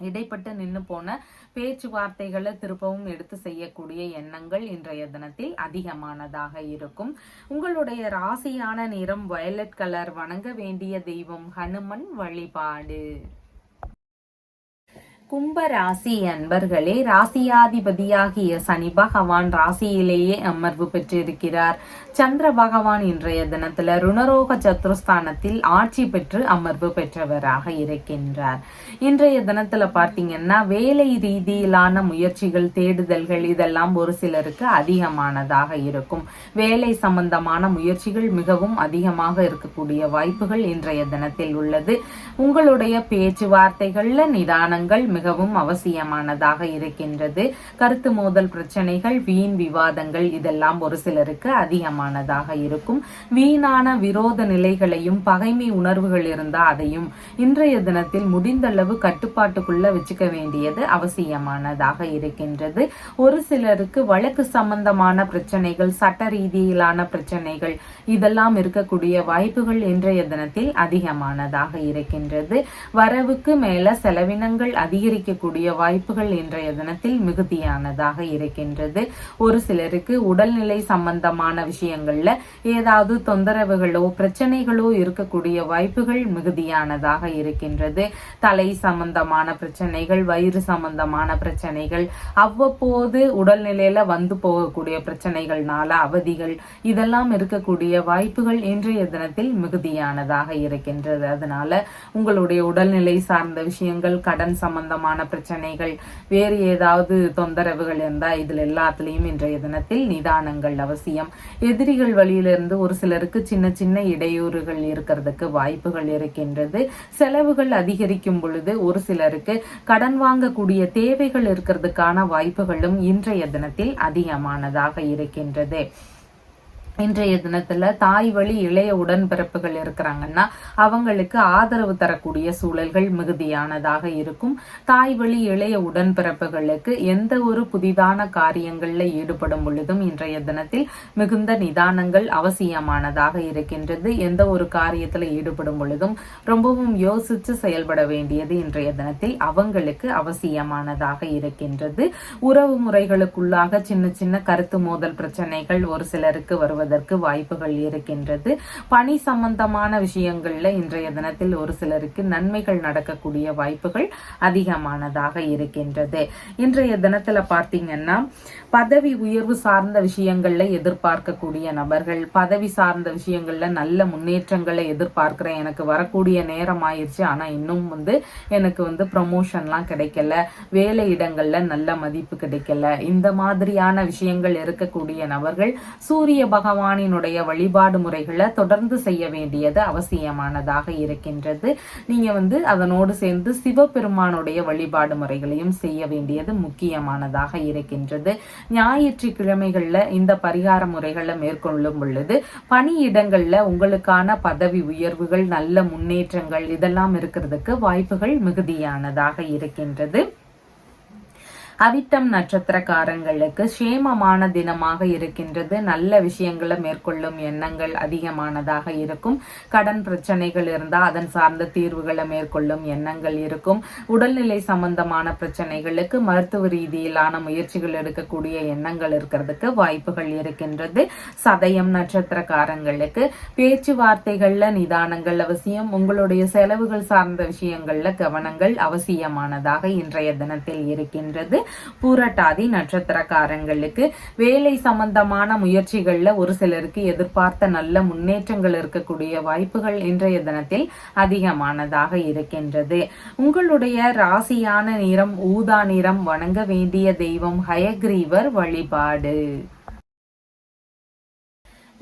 இடைப்பட்டு நின்று போன பேச்சுவார்த்தைகளை திருப்பவும் எடுத்து செய்யக்கூடிய எண்ணங்கள் இன்றைய தினத்தில் அதிகமானதாக இருக்கும். உங்களுடைய ராசியான நிறம் வயலட் கலர். வணங்க வேண்டிய தெய்வம் ஹனுமன் வழிபாடு. கும்ப ராசி அன்பர்களே, ராசியாதிபதியாகிய சனி பகவான் ராசியிலேயே அமர்வு பெற்றிருக்கிறார். சந்திர பகவான் இன்றைய தினத்துல ருணரோக சத்துருஸ்தானத்தில் ஆட்சி பெற்று அமர்வு பெற்றவராக இருக்கின்றார். இன்றைய தினத்துல பார்த்தீங்கன்னா வேலை ரீதியிலான முயற்சிகள், தேடுதல்கள் இதெல்லாம் ஒரு சிலருக்கு அதிகமானதாக இருக்கும். வேலை சம்பந்தமான முயற்சிகள் மிகவும் அதிகமாக இருக்கக்கூடிய வாய்ப்புகள் இன்றைய தினத்தில் உள்ளது. உங்களுடைய பேச்சுவார்த்தைகள்ல நிதானங்கள் மிகவும் அவசியமானதாக இருக்கின்றது. கருத்து மோதல் பிரச்சனைகள், வீண் விவாதங்கள் இதெல்லாம் ஒரு சிலருக்கு அதிகமானதாக இருக்கும். வீணான விரோத நிலைகளையும் பகைமை உணர்வுகள் இருந்தா அதையும் இன்றைய தினத்தில் முடிந்தளவு கட்டுப்பாட்டுக்குள்ள வச்சுக்க வேண்டியது அவசியமானதாக இருக்கின்றது. ஒரு சிலருக்கு வழக்கு சம்பந்தமான பிரச்சனைகள், சட்ட ரீதியிலான பிரச்சனைகள் இதெல்லாம் இருக்கக்கூடிய வாய்ப்புகள் இன்றைய தினத்தில் அதிகமானதாக இருக்கின்றது. வரவுக்கு மேல செலவினங்கள் அதிகரிக்கக்கூடிய வாய்ப்புகள் இன்றைய தினத்தில் மிகுதியானதாக இருக்கின்றது. ஒரு சிலருக்கு உடல்நிலை சம்பந்தமான விஷயங்கள்ல ஏதாவது தொந்தரவுகளோ பிரச்சனைகளோ இருக்கக்கூடிய வாய்ப்புகள் மிகுதியானதாக இருக்கின்றது. தலை சம்பந்தமான பிரச்சனைகள், வயிறு சம்பந்தமான பிரச்சனைகள், அவ்வப்போது உடல்நிலையில வந்து போகக்கூடிய பிரச்சனைகள்னால அவதிகள் இதெல்லாம் இருக்கக்கூடிய வாய்ப்புகள் இன்றைய தினத்தில் மிகுதியானதாக இருக்கின்றது. அதனால உங்களுடைய உடல்நிலை சார்ந்த விஷயங்கள், கடன் சம்பந்தமான பிரச்சனைகள், வேறு ஏதாவது தொந்தரவுகள் இருந்தா இதுல எல்லாத்துலயும் இன்றைய தினத்தில் நிதானங்கள் அவசியம். எதிரிகள் வழியிலிருந்து ஒரு சிலருக்கு சின்ன சின்ன இடையூறுகள் இருக்கிறதுக்கு வாய்ப்புகள் இருக்கின்றது. செலவுகள் அதிகரிக்கும் பொழுது ஒரு சிலருக்கு கடன் வாங்கக்கூடிய தேவைகள் இருக்கிறதுக்கான வாய்ப்புகளும் இன்றைய தினத்தில் அதிகமானதாக இருக்கின்றது. இன்றைய தினத்துல தாய் வழி இளைய உடன்பிறப்புகள் இருக்கிறாங்கன்னா அவங்களுக்கு ஆதரவு தரக்கூடிய சூழல்கள் மிகுதியானதாக இருக்கும். தாய் வழி இளைய உடன்பிறப்புகளுக்கு எந்த ஒரு புதிதான காரியங்கள்ல ஈடுபடும் பொழுதும் இன்றைய தினத்தில் மிகுந்த நிதானங்கள் அவசியமானதாக இருக்கின்றது. எந்த ஒரு காரியத்துல ஈடுபடும் பொழுதும் ரொம்பவும் யோசிச்சு செயல்பட வேண்டியது இன்றைய தினத்தில் அவங்களுக்கு அவசியமானதாக இருக்கின்றது. உறவு முறைகளுக்குள்ளாக சின்ன சின்ன கருத்து மோதல் பிரச்சனைகள் ஒரு சிலருக்கு வருவது வாய்ப்புகள் இருக்கின்றது. பணி சம்பந்தமான விஷயங்கள்ல இன்றைய தினத்தில் ஒரு சிலருக்கு நன்மைகள் நடக்கக்கூடிய வாய்ப்புகள் அதிகமானதாக இருக்கின்றது. இன்றைய தினத்துல பார்த்தீங்கன்னா பதவி உயர்வு சார்ந்த விஷயங்கள்ல எதிர்பார்க்கக்கூடிய நபர்கள், பதவி சார்ந்த விஷயங்கள்ல நல்ல முன்னேற்றங்களை எதிர்பார்க்கிறேன், எனக்கு வரக்கூடிய நேரம் ஆயிடுச்சு, ஆனா இன்னும் எனக்கு ப்ரமோஷன்லாம் கிடைக்கல, வேலை இடங்கள்ல நல்ல மதிப்பு கிடைக்கல, இந்த மாதிரியான விஷயங்கள் இருக்கக்கூடிய நபர்கள் சூரிய பகவானினுடைய வழிபாடு முறைகளை தொடர்ந்து செய்ய வேண்டியது அவசியமானதாக இருக்கின்றது. நீங்க அதனோடு சேர்ந்து சிவபெருமானுடைய வழிபாடு முறைகளையும் செய்ய வேண்டியது முக்கியமானதாக இருக்கின்றது. ஞாயிற்றுக்கிழமைகள்ல இந்த பரிகார முறைகளை மேற்கொள்ளும் பொழுது பணியிடங்கள்ல உங்களுக்கான பதவி உயர்வுகள், நல்ல முன்னேற்றங்கள் இதெல்லாம் இருக்கிறதுக்கு வாய்ப்புகள் மிகுதியானதாக இருக்கின்றது. அவிட்டம் நட்சத்திரக்காரங்களுக்கு சேமமான தினமாக இருக்கின்றது. நல்ல விஷயங்களை மேற்கொள்ளும் எண்ணங்கள் அதிகமானதாக இருக்கும். கடன் பிரச்சனைகள் இருந்தால் அதன் சார்ந்த தீர்வுகளை மேற்கொள்ளும் எண்ணங்கள் இருக்கும். உடல்நிலை சம்பந்தமான பிரச்சனைகளுக்கு மருத்துவ ரீதியிலான முயற்சிகள் எடுக்கக்கூடிய எண்ணங்கள் இருக்கிறதுக்கு வாய்ப்புகள் இருக்கின்றது. சதயம் நட்சத்திரக்காரங்களுக்கு பேச்சுவார்த்தைகள்ல நிதானங்கள் அவசியம். உங்களுடைய செலவுகள் சார்ந்த விஷயங்கள்ல கவனங்கள் அவசியமானதாக இன்றைய தினத்தில் இருக்கின்றது. பூரட்டாதி நட்சத்திரக்காரங்களுக்கு வேலை சம்பந்தமான முயற்சிகள்ல ஒரு சிலருக்கு எதிர்பார்த்த நல்ல முன்னேற்றங்கள் இருக்கக்கூடிய வாய்ப்புகள் இன்றைய தினத்தில் அதிகமானதாக இருக்கின்றது. உங்களுடைய ராசியான நிறம் ஊதா நிறம். வணங்க வேண்டிய தெய்வம் ஹயக்ரீவர் வழிபாடு.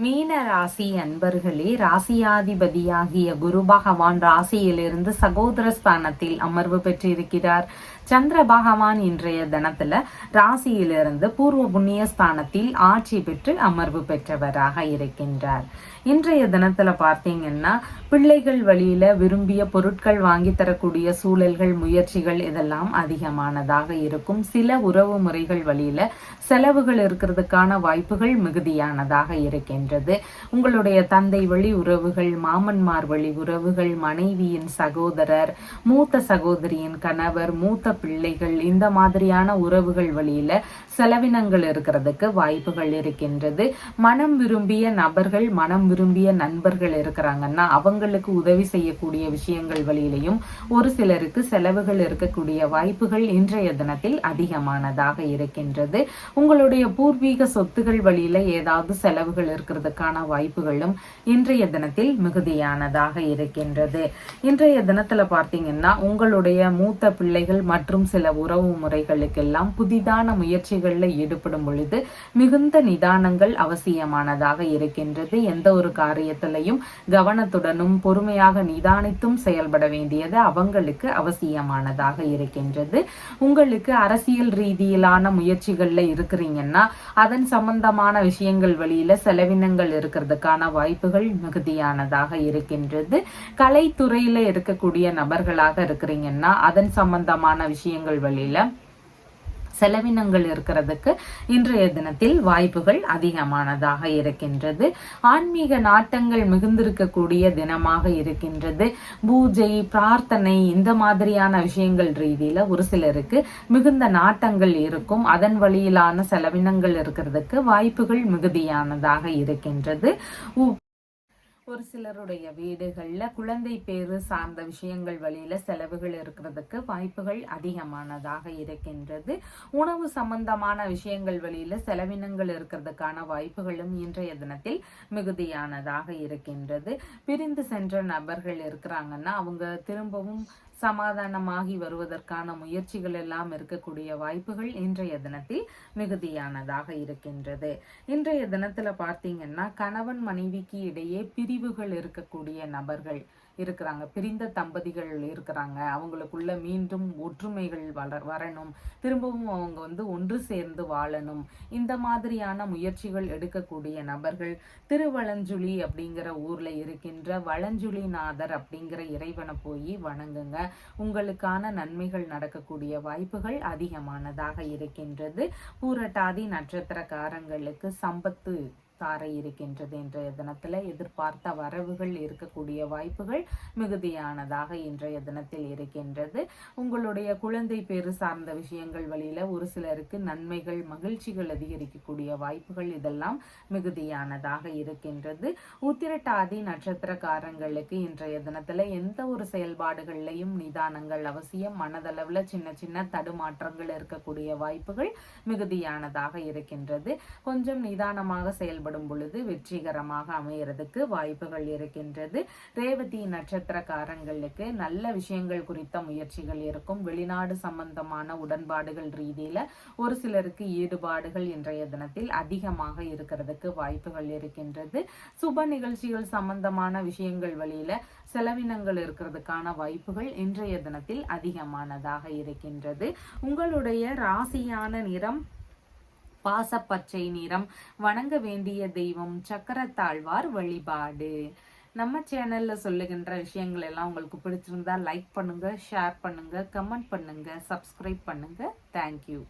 மீன ராசி அன்பர்களே, ராசியாதிபதியாகிய குரு பகவான் ராசியிலிருந்து சகோதர ஸ்தானத்தில் அமர்வு பெற்றிருக்கிறார். சந்திர பகவான் இன்றைய தினத்துல ராசியிலிருந்து பூர்வ புண்ணிய ஸ்தானத்தில் ஆட்சி பெற்று அமர்வு பெற்றவராக இருக்கின்றார். இன்றைய தினத்துல பார்த்தீங்கன்னா பிள்ளைகள் வழியில விரும்பிய பொருட்கள் வாங்கி தரக்கூடிய சூழல்கள் முயற்சிகள் இதெல்லாம் அதிகமானதாக இருக்கும். சில உறவு முறைகள் வழியில செலவுகள் இருக்கிறதுக்கான வாய்ப்புகள் மிகுதியானதாக இருக்கின்றது. உங்களுடைய தந்தை வழி உறவுகள், மாமன்மார் வழி உறவுகள், மனைவியின் சகோதரர், மூத்த சகோதரியின் கணவர், மூத்த பிள்ளைகள், இந்த மாதிரியான உறவுகள் வழியில செலவினங்கள் இருக்கிறதுக்கு வாய்ப்புகள் இருக்கின்றது. மனம் விரும்பிய நபர்கள், மனம் விரும்பிய நண்பர்கள் இருக்கிறாங்கன்னா அவங்களுக்கு உதவி செய்யக்கூடிய விஷயங்கள் வழியிலையும் ஒரு சிலருக்கு செலவுகள் இருக்கக்கூடிய வாய்ப்புகள் இன்றைய தினத்தில் அதிகமானதாக இருக்கின்றது. உங்களுடைய பூர்வீக சொத்துகள் வழியில ஏதாவது செலவுகள் இருக்கிறதுக்கான வாய்ப்புகளும் இன்றைய தினத்தில் மிகுதியானதாக இருக்கின்றது. இன்றைய தினத்துல பார்த்தீங்கன்னா உங்களுடைய மூத்த பிள்ளைகள் மற்றும் சில உறவு முறைகளுக்கெல்லாம் புதிதான முயற்சிகள்ல ஈடுபடும் பொழுது மிகுந்த நிதானங்கள் அவசியமானதாக இருக்கின்றது. எந்த ஒரு காரியத்திலையும் கவனத்துடனும் பொறுமையாக நிதானித்தும் செயல்பட வேண்டியது அவங்களுக்கு அவசியமானதாக இருக்கின்றது. உங்களுக்கு அரசியல் ரீதியிலான முயற்சிகள்ல இருக்கிறீங்கன்னா அதன் சம்பந்தமான விஷயங்கள் வழியில செலவினங்கள் இருக்கிறதுக்கான வாய்ப்புகள் மிகுதியானதாக இருக்கின்றது. கலைத்துறையில இருக்கக்கூடிய நபர்களாக இருக்கிறீங்கன்னா அதன் சம்பந்தமான விஷயங்கள் வழியில செலவினங்கள் இருக்கிறதுக்கு இன்றைய தினத்தில் வாய்ப்புகள் அதிகமானதாக இருக்கின்றது. ஆன்மீக நாட்டங்கள் மிகுந்திருக்கக்கூடிய தினமாக இருக்கின்றது. பூஜை, பிரார்த்தனை, இந்த மாதிரியான விஷயங்கள் ரீதியில ஒரு சிலருக்கு மிகுந்த நாட்டங்கள் இருக்கும். அதன் வழியிலான செலவினங்கள் இருக்கிறதுக்கு வாய்ப்புகள் மிகுதியானதாக இருக்கின்றது. ஒரு சிலருடைய வீடுகள்ல குழந்தை பேரு சார்ந்த விஷயங்கள் வழியில செலவுகள் இருக்கிறதுக்கு வாய்ப்புகள் அதிகமானதாக இருக்கின்றது. உணவு சம்பந்தமான விஷயங்கள் வழியில செலவினங்கள் இருக்கிறதுக்கான வாய்ப்புகளும் இன்றைய தினத்தில் மிகுதியானதாக இருக்கின்றது. பிரிந்து சென்ற நபர்கள் இருக்கிறாங்கன்னா அவங்க திரும்பவும் சமாதானமாகி வருவதற்கான முயற்சிகள் எல்லாம் இருக்கக்கூடிய வாய்ப்புகள் இன்றைய தினத்தில் மிகுதியானதாக இருக்கின்றது. இன்றைய தினத்துல பார்த்தீங்கன்னா கணவன் மனைவிக்கு இடையே பிரிவுகள் இருக்கக்கூடிய நபர்கள் இருக்கிறாங்க, பிரிந்த தம்பதிகள் இருக்கிறாங்க, அவங்களுக்குள்ள மீண்டும் ஒற்றுமைகள் வரணும், திரும்பவும் அவங்க ஒன்று சேர்ந்து வாழணும், இந்த மாதிரியான முயற்சிகள் எடுக்கக்கூடிய நபர்கள் திருவளஞ்சுழி அப்படிங்கிற ஊர்ல இருக்கின்ற வளஞ்சுழிநாதர் அப்படிங்கிற இறைவனை போய் வணங்குங்க. உங்களுக்கான நன்மைகள் நடக்கக்கூடிய வாய்ப்புகள் அதிகமானதாக இருக்கின்றது. பூரட்டாதி நட்சத்திரக்காரங்களுக்கு சம்பத்து தாரை இருக்கின்றது. இன்றைய தினத்துல எதிர்பார்த்த வரவுகள் இருக்கக்கூடிய வாய்ப்புகள் மிகுதியானதாக இன்றைய தினத்தில் இருக்கின்றது. உங்களுடைய குழந்தை பேரு சார்ந்த விஷயங்கள் வழியில ஒரு சிலருக்கு நன்மைகள், மகிழ்ச்சிகள் அதிகரிக்கக்கூடிய வாய்ப்புகள் இதெல்லாம் மிகுதியானதாக இருக்கின்றது. உத்திரட்டாதி நட்சத்திரக்காரங்களுக்கு இன்றைய தினத்துல எந்த ஒரு செயல்பாடுகள்லையும் நிதானங்கள் அவசியம். மனதளவுல சின்ன சின்ன தடுமாற்றங்கள் இருக்கக்கூடிய வாய்ப்புகள் மிகுதியானதாக இருக்கின்றது. கொஞ்சம் நிதானமாக செயல்படும் பொழுது வெற்றிகரமாக அமையறதுக்கு வாய்ப்புகள் இருக்கின்றது. ரேவதி நட்சத்திரக்காரங்களுக்கு நல்ல விஷயங்கள் குறித்த முயற்சிகள் இருக்கும். வெளிநாடு சம்பந்தமான உடன்பாடுகள் ரீதியில ஒரு சிலருக்கு ஈடுபாடுகள் இன்றைய தினத்தில் அதிகமாக இருக்கிறதுக்கு வாய்ப்புகள் இருக்கின்றது. சுப நிகழ்ச்சிகள் சம்பந்தமான விஷயங்கள் வழியில செலவினங்கள் இருக்கிறதுக்கான வாய்ப்புகள் இன்றைய தினத்தில் அதிகமானதாக இருக்கின்றது. உங்களுடைய ராசியான நிறம் பாசப்பச்சை நிறம். வணங்க வேண்டிய தெய்வம் சக்கரத்தாழ்வார் வழிபாடு. நம்ம சேனல்ல சொல்லுகின்ற விஷயங்கள் எல்லாம் உங்களுக்கு பிடிச்சிருந்தா லைக் பண்ணுங்க, ஷேர் பண்ணுங்க, கமெண்ட் பண்ணுங்க, சப்ஸ்கிரைப் பண்ணுங்க. தேங்க்யூ.